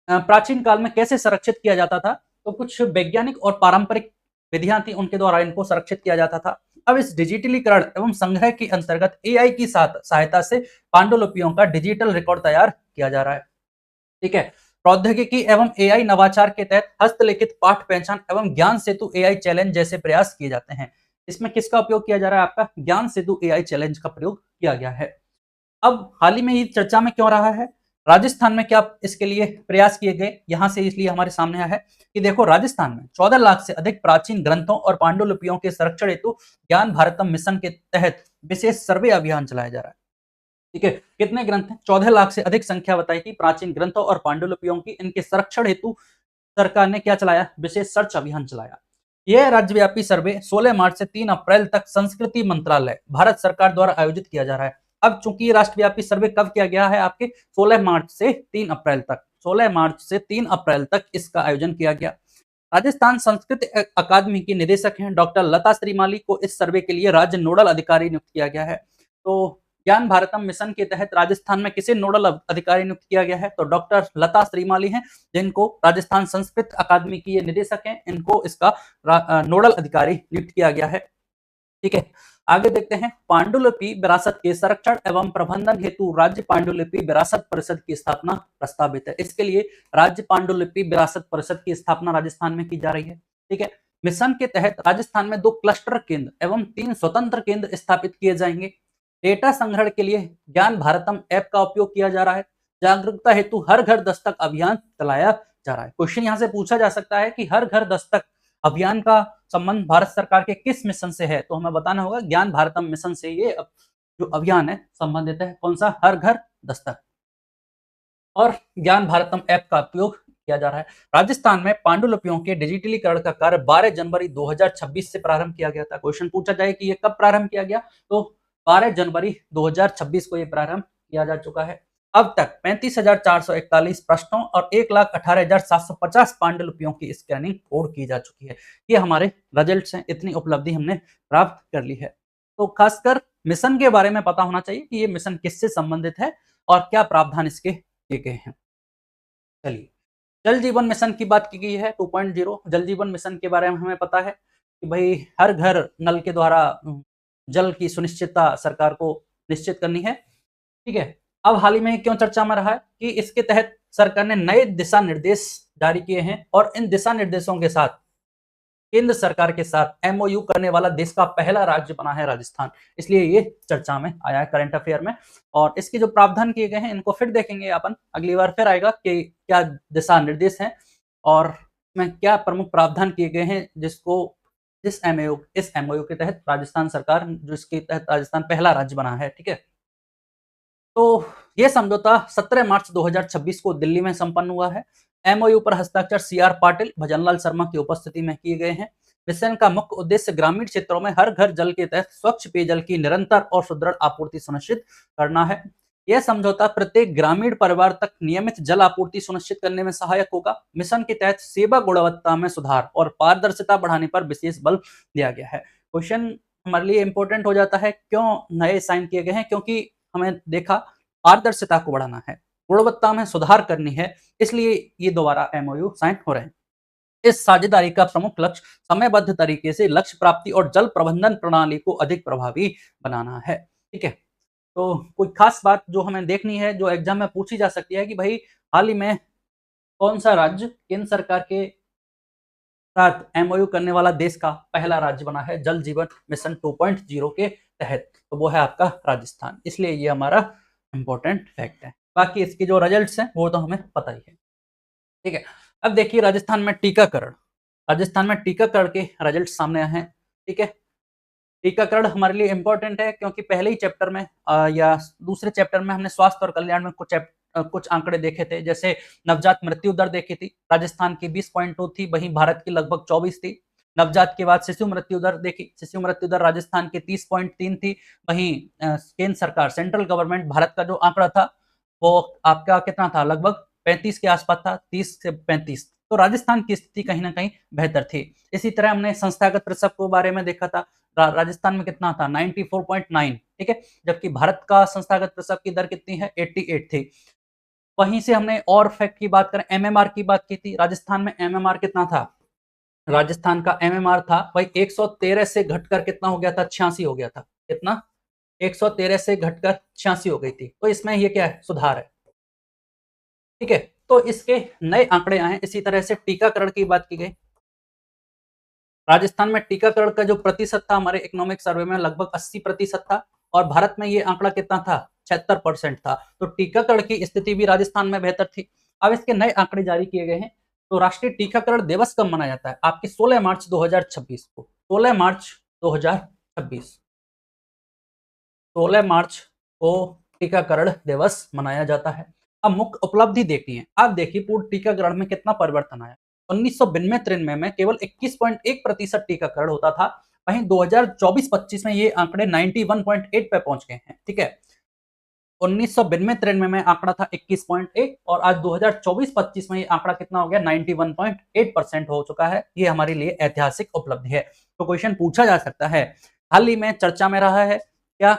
प्राचीन काल में कैसे संरक्षित किया जाता था, तो कुछ वैज्ञानिक और पारंपरिक विधियां थी, उनके द्वारा इनको संरक्षित किया जाता था। अब इस डिजिटलीकरण एवं संग्रह के अंतर्गत एआई की सहायता से पांडुलिपियों का डिजिटल रिकॉर्ड तैयार किया जा रहा है। ठीक है, प्रौद्योगिकी एवं एआई नवाचार के तहत हस्तलिखित पाठ पहचान एवं ज्ञान सेतु एआई चैलेंज जैसे प्रयास किए जाते हैं। इसमें किसका उपयोग किया जा रहा है? आपका ज्ञान सेतु एआई चैलेंज का प्रयोग किया गया है। अब हाल ही में ये चर्चा में क्यों रहा है? राजस्थान में क्या इसके लिए प्रयास किए गए, यहां से इसलिए हमारे सामने आया है कि देखो, राजस्थान में 14 लाख से अधिक प्राचीन ग्रंथों और पांडुलिपियों के संरक्षण हेतु ज्ञान भारतम मिशन के तहत विशेष सर्वे अभियान चलाया जा रहा है। ठीक है, कितने ग्रंथ हैं? 14 लाख से अधिक संख्या बताई थी प्राचीन ग्रंथों और पांडुलिपियों की, इनके संरक्षण हेतु सरकार ने क्या चलाया? विशेष सर्च अभियान चलाया। यह राज्यव्यापी सर्वे 16 मार्च से 3 अप्रैल तक संस्कृति मंत्रालय भारत सरकार द्वारा आयोजित किया जा रहा है। अब चूंकि राष्ट्रव्यापी सर्वे कब किया गया है? आपके 16 मार्च से 3 अप्रैल तक, 16 मार्च से 3 अप्रैल तक इसका आयोजन किया गया। राजस्थान संस्कृत अकादमी की निदेशक हैं डॉक्टर लता श्रीमाली को इस सर्वे के लिए राज्य नोडल अधिकारी नियुक्त किया गया है। तो ज्ञान भारतम मिशन के तहत राजस्थान में किसे नोडल अधिकारी नियुक्त किया गया है? तो डॉक्टर लता श्रीमाली हैं, जिनको राजस्थान संस्कृत अकादमी की ये निदेशक हैं, इनको इसका नोडल अधिकारी नियुक्त किया गया है। ठीक है, आगे देखते हैं। पांडुलिपि विरासत के संरक्षण एवं प्रबंधन हेतु राज्य पांडुलिपि विरासत परिषद की स्थापना प्रस्तावित है। इसके लिए राज्य पांडुलिपि विरासत परिषद की स्थापना राजस्थान में की जा रही है। ठीक है, मिशन के तहत राजस्थान में 2 क्लस्टर केंद्र एवं 3 स्वतंत्र केंद्र स्थापित किए जाएंगे। डेटा संग्रहण के लिए ज्ञान भारतम ऐप का उपयोग किया जा रहा है। जागरूकता हेतु हर घर दस्तक अभियान चलाया जा रहा है। क्वेश्चन यहां से पूछा जा सकता है कि हर घर दस्तक अभियान का संबंध भारत सरकार के किस मिशन से है, तो हमें बताना होगा ज्ञान भारतम मिशन से ये जो अभियान है संबंधित है। कौन सा? हर घर दस्तक। और ज्ञान भारतम ऐप का उपयोग किया जा रहा है। राजस्थान में पांडुलिपियों के डिजिटलीकरण का कार्य 12 जनवरी 2026 से प्रारंभ किया गया था। क्वेश्चन पूछा जाए कि ये कब प्रारंभ किया गया, तो 12 जनवरी 2026 को ये प्रारंभ किया जा चुका है। अब तक 35,441 प्रश्नों और 1,18,750 पांडुलिपियों की स्कैनिंग और की जा चुकी है। ये हमारे रिजल्ट्स हैं, इतनी उपलब्धि हमने प्राप्त कर ली है। तो खासकर मिशन के बारे में पता होना चाहिए कि ये मिशन किससे संबंधित है और क्या प्रावधान इसके किए गए हैं। चलिए, जल जीवन मिशन की बात की गई है 2.0। जल जीवन मिशन के बारे में हमें पता है कि भाई हर घर नल के द्वारा जल की सुनिश्चितता सरकार को निश्चित करनी है। ठीक है। अब हाल ही में क्यों चर्चा में रहा है कि इसके तहत सरकार ने नए दिशा निर्देश जारी किए हैं और इन दिशा निर्देशों के साथ केंद्र सरकार के साथ एमओयू करने वाला देश का पहला राज्य बना है राजस्थान। इसलिए ये चर्चा में आया है करंट अफेयर में। और इसके जो प्रावधान किए गए हैं इनको फिर देखेंगे अपन, अगली बार फिर आएगा कि क्या दिशा निर्देश हैं और में क्या प्रमुख प्रावधान किए गए हैं इस एमओयू के तहत राजस्थान सरकार, जिसके तहत राजस्थान पहला राज्य बना है। ठीक है। तो ये समझौता 17 मार्च 2026 को दिल्ली में संपन्न हुआ है। एमओयू पर हस्ताक्षर सीआर पाटिल, भजनलाल शर्मा की उपस्थिति में किए गए हैं। मिशन का मुख्य उद्देश्य ग्रामीण क्षेत्रों में हर घर जल के तहत स्वच्छ पेयजल की निरंतर और सुदृढ़ आपूर्ति सुनिश्चित करना है। यह समझौता प्रत्येक ग्रामीण परिवार तक नियमित जल आपूर्ति सुनिश्चित करने में सहायक होगा। मिशन के तहत सेवा गुणवत्ता में सुधार और पारदर्शिता बढ़ाने पर विशेष बल दिया गया है। क्वेश्चन हमारे लिए इंपॉर्टेंट हो जाता है, क्यों नए साइन किए गए हैं? क्योंकि हमें देखा पारदर्शिता को बढ़ाना है, गुणवत्ता में सुधार करनी है, इसलिए ये दोबारा एमओयू साइन हो रहे हैं। इस साझेदारी का प्रमुख लक्ष्य समयबद्ध तरीके से लक्ष्य प्राप्ति और जल प्रबंधन प्रणाली को अधिक प्रभावी बनाना है। ठीक है। तो कोई खास बात जो हमें देखनी है, जो एग्जाम में पूछी जा सकती है कि भाई हाल ही में कौन सा राज्य केंद्र सरकार के साथ एमओयू करने वाला देश का पहला राज्य बना है जल जीवन मिशन 2.0 के तहत? तो वो है आपका राजस्थान। इसलिए ये हमारा इंपॉर्टेंट फैक्ट है। बाकी इसके जो रिजल्ट्स हैं वो तो हमें पता ही है। ठीक है। अब देखिए राजस्थान में टीकाकरण। राजस्थान में टीकाकरण के रिजल्ट सामने आए हैं। ठीक है। टीकाकरण हमारे लिए इंपॉर्टेंट है क्योंकि पहले ही चैप्टर में या दूसरे चैप्टर में हमने स्वास्थ्य और कल्याण में कुछ आंकड़े देखे थे। जैसे नवजात मृत्यु दर देखी थी, राजस्थान की 20.2 थी, वहीं भारत की लगभग 24 थी। नवजात के बाद शिशु मृत्यु दर देखी, शिशु मृत्यु दर राजस्थान की 30.3 थी। वहीं केंद्र सरकार, सेंट्रल गवर्नमेंट, भारत का जो आंकड़ा था वो आपका कितना था? लगभग 35 के आसपास था, 30 से 35। तो राजस्थान की स्थिति कहीं ना कहीं बेहतर थी। इसी तरह हमने संस्थागत प्रसव के बारे में देखा था, राजस्थान में कितना था? 94.9। ठीक है। जबकि भारत का संस्थागत प्रसव की दर कितनी है? 88 थी। वहीं से हमने और फैक्ट की बात करें, एमएमआर की बात की थी। राजस्थान में एमएमआर कितना था? राजस्थान का एमएमआर था भाई 113 से घटकर कितना हो गया था? 86 हो गया था। कितना? 113 से घटकर 86 हो गई थी। तो इसमें ये क्या है? सुधार है। ठीक है। तो इसके नए आंकड़े आए। इसी तरह से टीकाकरण की बात की गई। राजस्थान में टीकाकरण का जो प्रतिशत था हमारे इकोनॉमिक सर्वे में लगभग 80% था और भारत में ये आंकड़ा कितना था? 76% था। तो टीकाकरण की स्थिति भी राजस्थान में बेहतर थी। अब इसके नए आंकड़े जारी किए गए हैं। तो राष्ट्रीय टीकाकरण दिवस कब मनाया जाता है? आपके 16 मार्च 2026 को। 16 मार्च 2026, 16 मार्च को टीकाकरण दिवस मनाया जाता है। अब मुख्य उपलब्धि देखनी है। आप देखिए पूर्ण टीकाकरण में कितना परिवर्तन आया। 1992-93 में केवल 21% टीकाकरण होता था। वहीं 2024-25 में ये आंकड़े 91.8 पे पहुंच गए हैं। ठीक है। 1992-93 में आंकड़ा था 21.1 और आज 2024-25 में ये आंकड़ा कितना हो गया? 91.8% हो चुका है। ये हमारे लिए ऐतिहासिक उपलब्धि है। तो क्वेश्चन पूछा जा सकता है, हाल ही में चर्चा में रहा है क्या?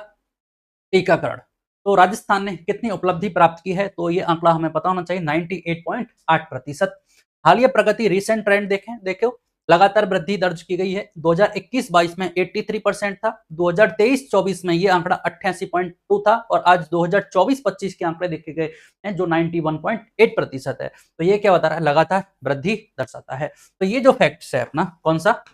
टीकाकरण। तो राजस्थान ने कितनी उपलब्धि प्राप्त की है? तो ये आंकड़ा हमें पता होना चाहिए, 98.8%। हालिया प्रगति, रीसेंट ट्रेंड देखो लगातार वृद्धि दर्ज की गई है। 2021-22 में 83% था, 2023-24 में ये आंकड़ा 88.2 था और आज 2024-25 के आंकड़े देखे गए हैं जो 91.8% है। तो ये क्या बता रहा है? लगातार वृद्धि दर्शाता है। तो ये जो फैक्ट्स है अपना, कौन सा?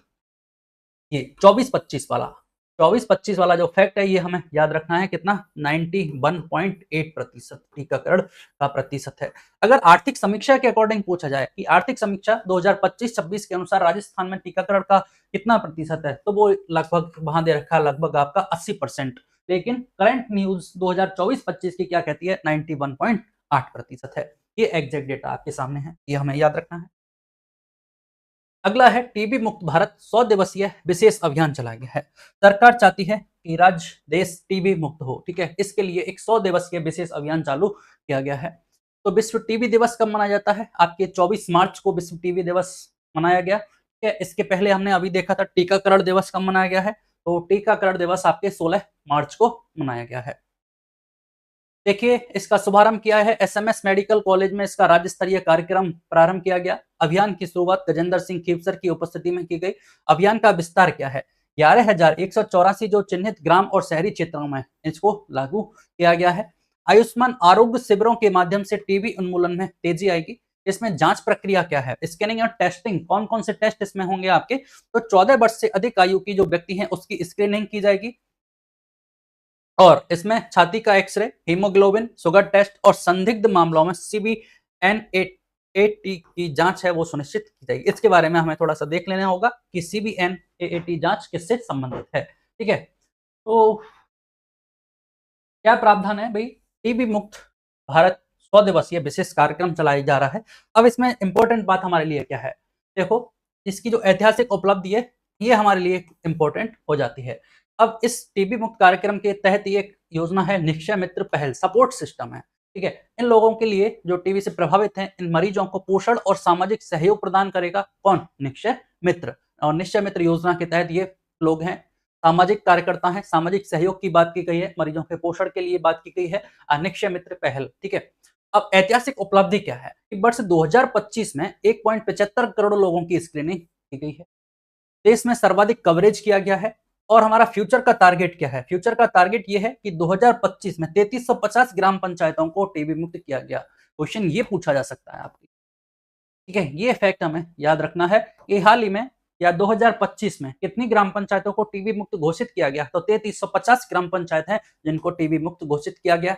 ये 24-25 वाला, 24-25 वाला जो फैक्ट है ये हमें याद रखना है। कितना? 91.8% टीकाकरण का प्रतिशत है। अगर आर्थिक समीक्षा के अकॉर्डिंग पूछा जाए कि आर्थिक समीक्षा 2025-26 के अनुसार राजस्थान में टीकाकरण का कितना प्रतिशत है, तो वो लगभग वहां दे रखा है, लगभग आपका 80%। लेकिन करंट न्यूज 2024-25 की क्या कहती है? 91.8% है। ये एग्जैक्ट डेटा आपके सामने है, ये हमें याद रखना है। अगला है टीबी मुक्त भारत 100 दिवसीय विशेष अभियान चलाया गया है। सरकार चाहती है कि राज्य, देश टीबी मुक्त हो। ठीक है। इसके लिए एक 100 दिवसीय विशेष अभियान चालू किया गया है। तो विश्व टीबी दिवस कब मनाया जाता है? आपके 24 मार्च को विश्व टीबी दिवस मनाया गया। ठीक है। इसके पहले हमने अभी देखा था टीकाकरण दिवस कब मनाया गया है। तो टीकाकरण दिवस आपके 16 मार्च को मनाया गया है। देखिए, इसका शुभारंभ किया है एसएमएस मेडिकल कॉलेज में, इसका राज्य स्तरीय कार्यक्रम प्रारंभ किया गया। अभियान की शुरुआत गजेंद्र सिंह खीवसर की उपस्थिति में की गई। अभियान का विस्तार क्या है? 11,184 जो चिन्हित ग्राम और शहरी क्षेत्रों में इसको लागू किया गया है। आयुष्मान आरोग्य शिविरों के माध्यम से टीबी उन्मूलन में तेजी आएगी। इसमें जांच प्रक्रिया क्या है? स्कैनिंग और टेस्टिंग, कौन कौन से टेस्ट इसमें होंगे आपके? तो 14 वर्ष से अधिक आयु की जो व्यक्ति हैं उसकी स्क्रीनिंग की जाएगी, और इसमें छाती का एक्सरे, हीमोग्लोबिन, शुगर टेस्ट और संदिग्ध मामलों में सीबीएनएटी की जांच है वो सुनिश्चित की जाएगी। इसके बारे में हमें थोड़ा सा देख लेना होगा कि सीबीएनएटी जांच किससे संबंधित है। ठीक है, तो क्या प्रावधान है भाई? टीबी मुक्त भारत 100 दिवसीय विशेष कार्यक्रम चलाया जा रहा है। अब इसमें इंपॉर्टेंट बात हमारे लिए क्या है? देखो, इसकी जो ऐतिहासिक उपलब्धि है ये हमारे लिए इंपॉर्टेंट हो जाती है। अब इस टीबी मुक्त कार्यक्रम के तहत ये एक योजना है, निक्षय मित्र पहल सपोर्ट सिस्टम है। ठीक है, इन लोगों के लिए जो टीबी से प्रभावित हैं, इन मरीजों को पोषण और सामाजिक सहयोग प्रदान करेगा कौन? निक्षय मित्र। और निक्षय मित्र योजना के तहत ये लोग हैं, सामाजिक कार्यकर्ता हैं, सामाजिक सहयोग की बात की गई है, मरीजों के पोषण के लिए बात की गई है, निक्षय मित्र पहल। ठीक है, अब ऐतिहासिक उपलब्धि क्या है कि वर्ष 2025 में 1.75 करोड़ लोगों की स्क्रीनिंग की गई है। देश में सर्वाधिक कवरेज किया गया है। और हमारा फ्यूचर का टारगेट क्या है? फ्यूचर का टारगेट ये है कि 2025 में 3350 ग्राम पंचायतों को टीबी मुक्त किया गया। क्वेश्चन ये पूछा जा सकता है आपकी। ठीक है, ये फैक्ट हमें याद रखना है कि हाल ही में या 2025 में कितनी ग्राम पंचायतों को टीबी मुक्त घोषित किया गया? तो 3350 ग्राम पंचायत हैं जिनको टीबी मुक्त घोषित किया गया।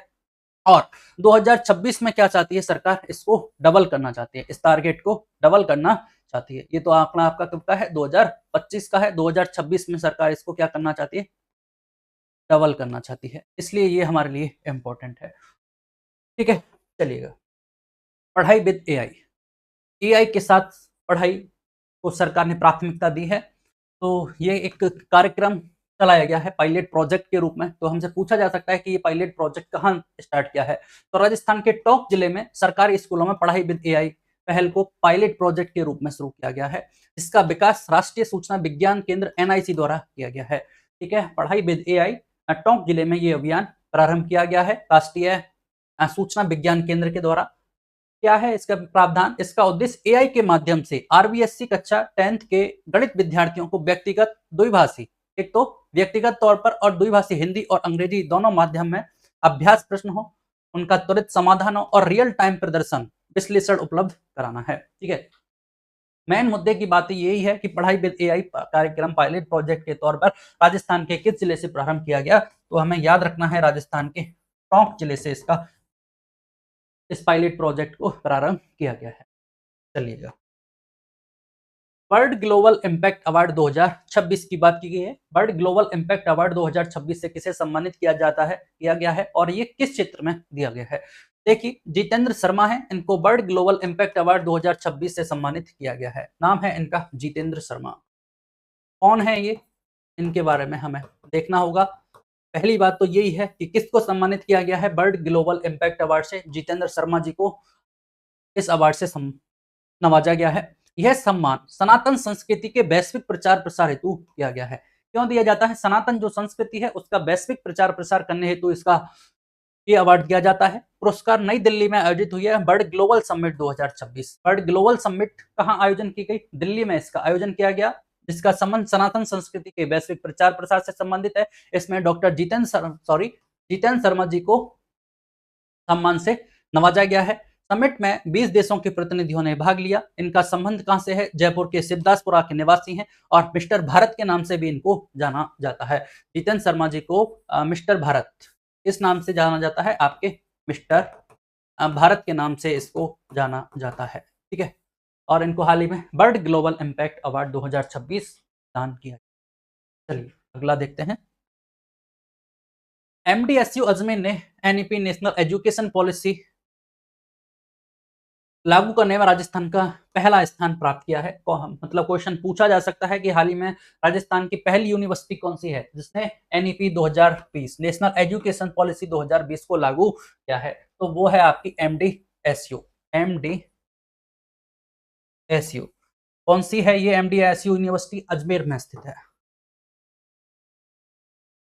और 2026 में क्या चाहती है सरकार? इसको डबल करना चाहती है, इस टारगेट को डबल करना चाहती है। ये तो आंकड़ा आपका कब का है? 2025 का है। 2026 में सरकार इसको क्या करना चाहती है? डबल करना चाहती है। इसलिए ये हमारे लिए इंपॉर्टेंट है। ठीक है, चलिएगा, पढ़ाई विद एआई। एआई के साथ पढ़ाई को सरकार ने प्राथमिकता दी है। तो ये एक कार्यक्रम चलाया गया है पायलट प्रोजेक्ट के रूप में। तो हमसे पूछा जा सकता है कि ये पायलट प्रोजेक्ट कहाँ स्टार्ट किया है? तो राजस्थान के टोंक जिले में सरकारी स्कूलों में पढ़ाई विद एआई पहल को पायलट प्रोजेक्ट के रूप में शुरू किया गया है। इसका विकास राष्ट्रीय सूचना विज्ञान केंद्र एनआईसी द्वारा किया गया है। ठीक है, पढ़ाई विद एआई टोंक जिले में ये अभियान प्रारंभ किया गया है राष्ट्रीय सूचना विज्ञान केंद्र के द्वारा। क्या है इसका प्रावधान? इसका उद्देश्य एआई के माध्यम से आरबीएससी कक्षा 10th के गणित विद्यार्थियों को व्यक्तिगत द्विभाषी, एक तो व्यक्तिगत तौर पर और द्विभाषी हिंदी और अंग्रेजी दोनों माध्यम में अभ्यास प्रश्न हो, उनका त्वरित समाधान हो और रियल टाइम प्रदर्शन विश्लेषण उपलब्ध कराना है। ठीक है, मेन मुद्दे की बात यही है कि पढ़ाई विद एआई कार्यक्रम पायलट प्रोजेक्ट के तौर पर राजस्थान के किस जिले से प्रारंभ किया गया? तो हमें याद रखना है राजस्थान के टोंक जिले से इसका इस पायलट प्रोजेक्ट को प्रारंभ किया गया है। चलिएगा, वर्ल्ड ग्लोबल इम्पैक्ट अवार्ड 2026 की बात की गई है। वर्ल्ड ग्लोबल इम्पैक्ट अवार्ड 2026 से किसे सम्मानित किया गया है और ये किस क्षेत्र में दिया गया है? देखिए, जितेंद्र शर्मा है, इनको वर्ल्ड ग्लोबल इम्पैक्ट अवार्ड 2026 से सम्मानित किया गया है। नाम है इनका जितेंद्र शर्मा। कौन है ये? इनके बारे में हमें देखना होगा। पहली बात तो यही है कि किसको सम्मानित किया गया है वर्ल्ड ग्लोबल इम्पैक्ट अवार्ड से? जितेंद्र शर्मा जी को इस अवार्ड से नवाजा गया है। यह सम्मान सनातन संस्कृति के वैश्विक प्रचार प्रसार हेतु किया गया है। क्यों दिया जाता है? सनातन जो संस्कृति है उसका वैश्विक प्रचार प्रसार करने हेतु इसका ये अवार्ड दिया जाता है। पुरस्कार नई दिल्ली में आयोजित हुई है world global summit 2026। World global summit कहाँ आयोजन की गई? दिल्ली में इसका आयोजन किया गया, जिसका संबंध सनातन संस्कृति के वैश्विक प्रचार प्रसार से संबंधित है। इसमें डॉक्टर जितेंद्र शर्मा जी को सम्मान से नवाजा गया है। समिट में 20 देशों के प्रतिनिधियों ने भाग लिया। इनका संबंध कहां से है? जयपुर के शिवदासपुरा के निवासी हैं और मिस्टर भारत के नाम से भी इनको जाना जाता है। जितेंद्र शर्मा जी को मिस्टर भारत इस नाम से जाना जाता है, आपके मिस्टर भारत के नाम से इसको जाना जाता है। ठीक है, और इनको हाल ही में वर्ल्ड ग्लोबल इम्पैक्ट अवार्ड 2026 प्रदान किया। चलिए अगला देखते हैं। एमडीएसयू अजमेर ने एनईपी नेशनल एजुकेशन पॉलिसी लागू करने में राजस्थान का पहला स्थान प्राप्त किया है। मतलब क्वेश्चन पूछा जा सकता है कि हाल ही में राजस्थान की पहली यूनिवर्सिटी कौन सी है जिसने एनईपी 2020 नेशनल एजुकेशन पॉलिसी 2020 को लागू किया है? तो वो है आपकी एमडीएसयू। कौन सी है ये एमडीएसयू यूनिवर्सिटी? अजमेर में स्थित है।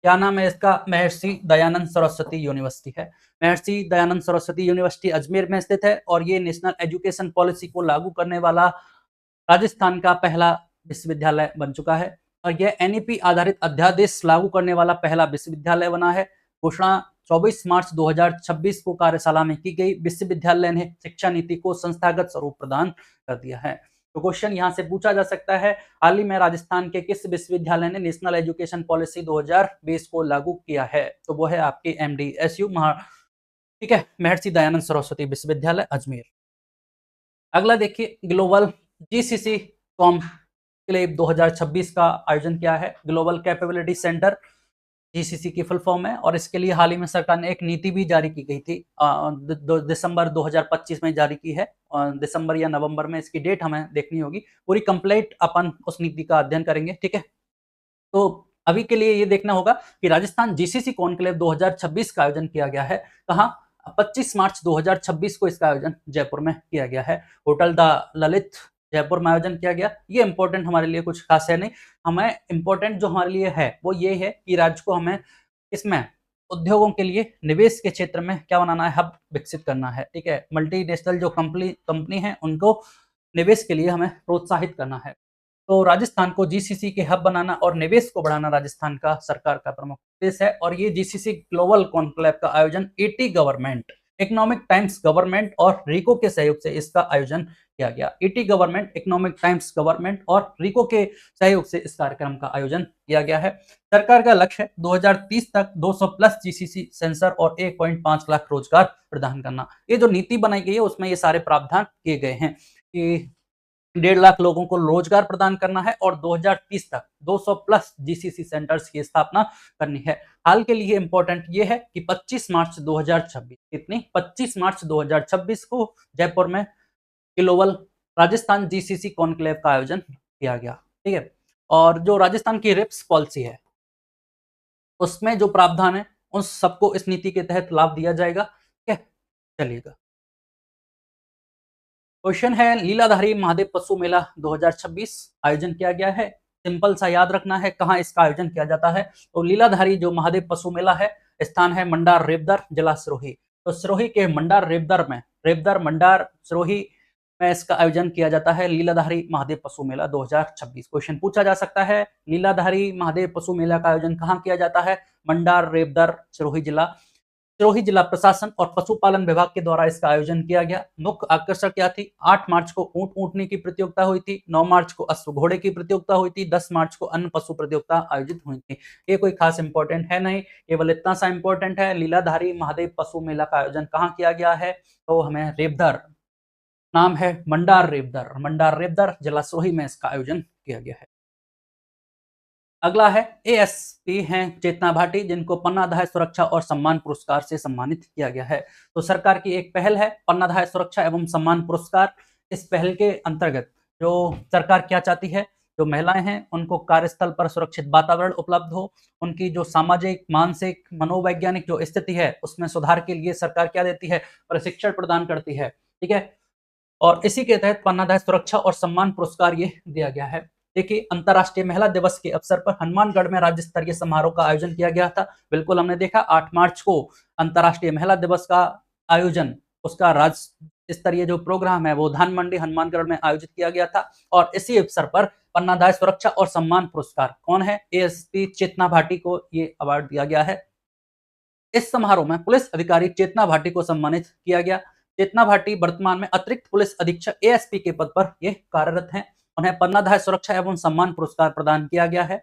क्या नाम है इसका? महर्षि दयानंद सरस्वती यूनिवर्सिटी है। महर्षि दयानंद सरस्वती यूनिवर्सिटी अजमेर में स्थित है और ये नेशनल एजुकेशन पॉलिसी को लागू करने वाला राजस्थान का पहला विश्वविद्यालय बन चुका है और यह एनईपी आधारित अध्यादेश लागू करने वाला पहला विश्वविद्यालय बना है। घोषणा 24 मार्च 2026 को कार्यशाला में की गई। विश्वविद्यालय ने शिक्षा नीति को संस्थागत स्वरूप प्रदान कर दिया है। तो क्वेश्चन यहाँ से पूछा जा सकता है, हाल ही में राजस्थान के किस विश्वविद्यालय ने नेशनल एजुकेशन पॉलिसी 2020 को लागू किया है? तो वो है आपकी MDSU ठीक है, महर्षि दयानंद सरस्वती विश्वविद्यालय अजमेर। अगला देखिए, ग्लोबल जीसीसी कॉन्क्लेव 2026 का आयोजन किया है। ग्लोबल कैपेबिलिटी सेंटर जीसीसी की फुल फॉर्म है और इसके लिए हाल ही में सरकार ने एक नीति भी जारी की गई थी, दिसंबर 2025 में जारी की है। दिसंबर या नवंबर में इसकी डेट हमें देखनी होगी। पूरी कंप्लीट अपन उस नीति का अध्ययन करेंगे, ठीक है। तो अभी के लिए ये देखना होगा कि राजस्थान जीसीसी कॉन्क्लेव 2026 का आयोजन किया गया है। कहाँ? 25 मार्च 2026 को इसका आयोजन जयपुर में किया गया है। होटल द ललित जयपुर में आयोजन किया गया। ये इंपॉर्टेंट हमारे लिए कुछ खास है नहीं, हमें इंपॉर्टेंट जो हमारे लिए है वो ये है कि राज्य को हमें इसमें उद्योगों के लिए निवेश के क्षेत्र में क्या बनाना है, हब विकसित करना है, ठीक है। मल्टीनेशनल जो कंपनी है उनको निवेश के लिए हमें प्रोत्साहित करना है। तो राजस्थान को जीसीसी के हब बनाना और निवेश को बढ़ाना राजस्थान का सरकार का प्रमुख उद्देश्य है और ये जीसीसी ग्लोबल कॉन्क्लेव का आयोजन ET government, economic times government और रिको के सहयोग से इसका आयोजन किया गया। ET government, economic times government और रिको के सहयोग से इस कार्यक्रम का आयोजन किया गया है। सरकार का लक्ष्य है 2030 तक 200 प्लस जीसीसी सेंसर और 1.5 लाख रोजगार प्रदान करना। ये जो नीति बनाई गई है उसमें ये सारे प्रावधान किए गए हैं कि 1.5 लाख लोगों को रोजगार प्रदान करना है और 2030 तक 200 प्लस जीसीसी सेंटर्स की स्थापना करनी है। हाल के लिए इंपॉर्टेंट ये है कि 25 मार्च 2026 कितनी 25 मार्च 2026 को जयपुर में ग्लोबल राजस्थान जीसीसी कॉन्क्लेव का आयोजन किया गया, ठीक है। और जो राजस्थान की रिप्स पॉलिसी है उसमें जो प्रावधान है उन सबको इस नीति के तहत लाभ दिया जाएगा, ठीक है। चलिएगा, क्वेश्चन है, लीलाधारी महादेव पशु मेला 2026 आयोजन किया गया है। सिंपल सा याद रखना है कहाँ इसका आयोजन किया जाता है। तो लीलाधारी जो महादेव पशु मेला है, स्थान है मंडार रेवदर जिला सिरोही। तो सिरोही के मंडार रेवदर में, रेवदर मंडार सिरोही में इसका आयोजन किया जाता है लीलाधारी महादेव पशु मेला 2026। क्वेश्चन पूछा जा सकता है, लीलाधारी महादेव पशु मेला का आयोजन कहाँ किया जाता है? मंडार रेवदर सिरोही जिला। सिरोही जिला प्रशासन और पशुपालन विभाग के द्वारा इसका आयोजन किया गया। मुख्य आकर्षण क्या थी? 8 मार्च को ऊंट ऊंटनी की प्रतियोगिता हुई थी, 9 मार्च को अश्व घोड़े की प्रतियोगिता हुई थी, 10 मार्च को अन्य पशु प्रतियोगिता आयोजित हुई थी। ये कोई खास इंपॉर्टेंट है नहीं, केवल इतना सा इंपॉर्टेंट है, लीलाधारी महादेव पशु मेला का आयोजन कहाँ किया गया है? तो हमें रेवदर, नाम है मंडार रेवदर, मंडार रेवदर जिला सिरोही में इसका आयोजन किया गया है। अगला है एएसपी हैं चेतना भाटी, जिनको पन्नाधाय सुरक्षा और सम्मान पुरस्कार से सम्मानित किया गया है। तो सरकार की एक पहल है पन्नाधाय सुरक्षा एवं सम्मान पुरस्कार। इस पहल के अंतर्गत जो सरकार क्या चाहती है, जो महिलाएं हैं उनको कार्यस्थल पर सुरक्षित वातावरण उपलब्ध हो, उनकी जो सामाजिक, मानसिक, मनोवैज्ञानिक जो स्थिति है उसमें सुधार के लिए सरकार क्या देती है? प्रशिक्षण प्रदान करती है, ठीक है। और इसी के तहत पन्नाधाय सुरक्षा और सम्मान पुरस्कार ये दिया गया है। देखिए, अंतर्राष्ट्रीय महिला दिवस के अवसर पर हनुमानगढ़ में राज्य स्तरीय समारोह का आयोजन किया गया था। बिल्कुल हमने देखा 8 मार्च को अंतर्राष्ट्रीय महिला दिवस का आयोजन, उसका राज्य स्तरीय जो प्रोग्राम है वो धानमंडी हनुमानगढ़ में आयोजित किया गया था। और इसी अवसर पर पन्नाधाय सुरक्षा और सम्मान पुरस्कार कौन है? एएसपी चेतना भाटी को ये अवार्ड दिया गया है। इस समारोह में पुलिस अधिकारी चेतना भाटी को सम्मानित किया गया। चेतना भाटी वर्तमान में अतिरिक्त पुलिस अधीक्षक एएसपी के पद पर ये कार्यरत हैं। उन्हें पन्नाधाय सुरक्षा एवं सम्मान पुरस्कार प्रदान किया गया है।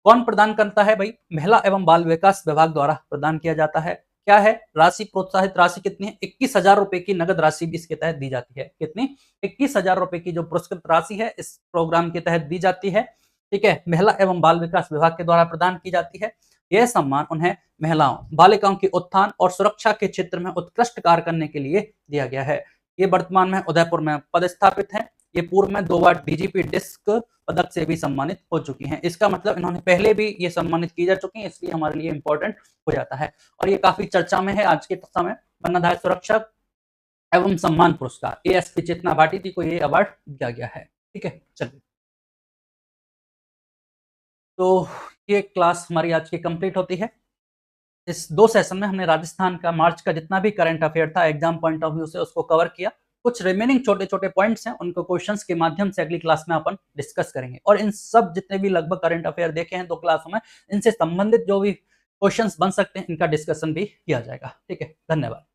कौन प्रदान करता है भाई? महिला एवं बाल विकास विभाग द्वारा प्रदान किया जाता है। क्या है? राशि, प्रोत्साहित राशि कितनी है? 21,000 रुपए की नगद राशि भी इसके तहत दी जाती है। कितनी? 21,000 रुपए की जो पुरस्कृत राशि है इस प्रोग्राम के तहत दी जाती है, ठीक है। महिला एवं बाल विकास विभाग के द्वारा प्रदान की जाती है। यह सम्मान उन्हें महिलाओं, बालिकाओं के उत्थान और सुरक्षा के क्षेत्र में उत्कृष्ट कार्य करने के लिए दिया गया है। ये वर्तमान में उदयपुर में पदस्थापित है। ये पूर्व में 2 बार डीजीपी डिस्क पदक से भी सम्मानित हो चुकी हैं। इसका मतलब इन्होंने पहले भी ये सम्मानित की जा चुकी हैं, इसलिए हमारे लिए इंपॉर्टेंट हो जाता है। और ये काफी चर्चा में है आज के समय। पन्नाधाय सुरक्षा एवं सम्मान पुरस्कार एएसपी चेतना भाटी जी को ये अवार्ड दिया गया है, ठीक है। चलिए, तो ये क्लास हमारी आज की कंप्लीट होती है। इस 2 सेशन में हमने राजस्थान का मार्च का जितना भी करंट अफेयर था एग्जाम पॉइंट ऑफ व्यू से उसको कवर किया। कुछ रिमेनिंग छोटे-छोटे पॉइंट्स हैं उनको क्वेश्चंस के माध्यम से अगली क्लास में अपन डिस्कस करेंगे और इन सब जितने भी लगभग करंट अफेयर देखे हैं 2 क्लासों में, इनसे संबंधित जो भी क्वेश्चंस बन सकते हैं इनका डिस्कशन भी किया जाएगा। ठीक है, धन्यवाद।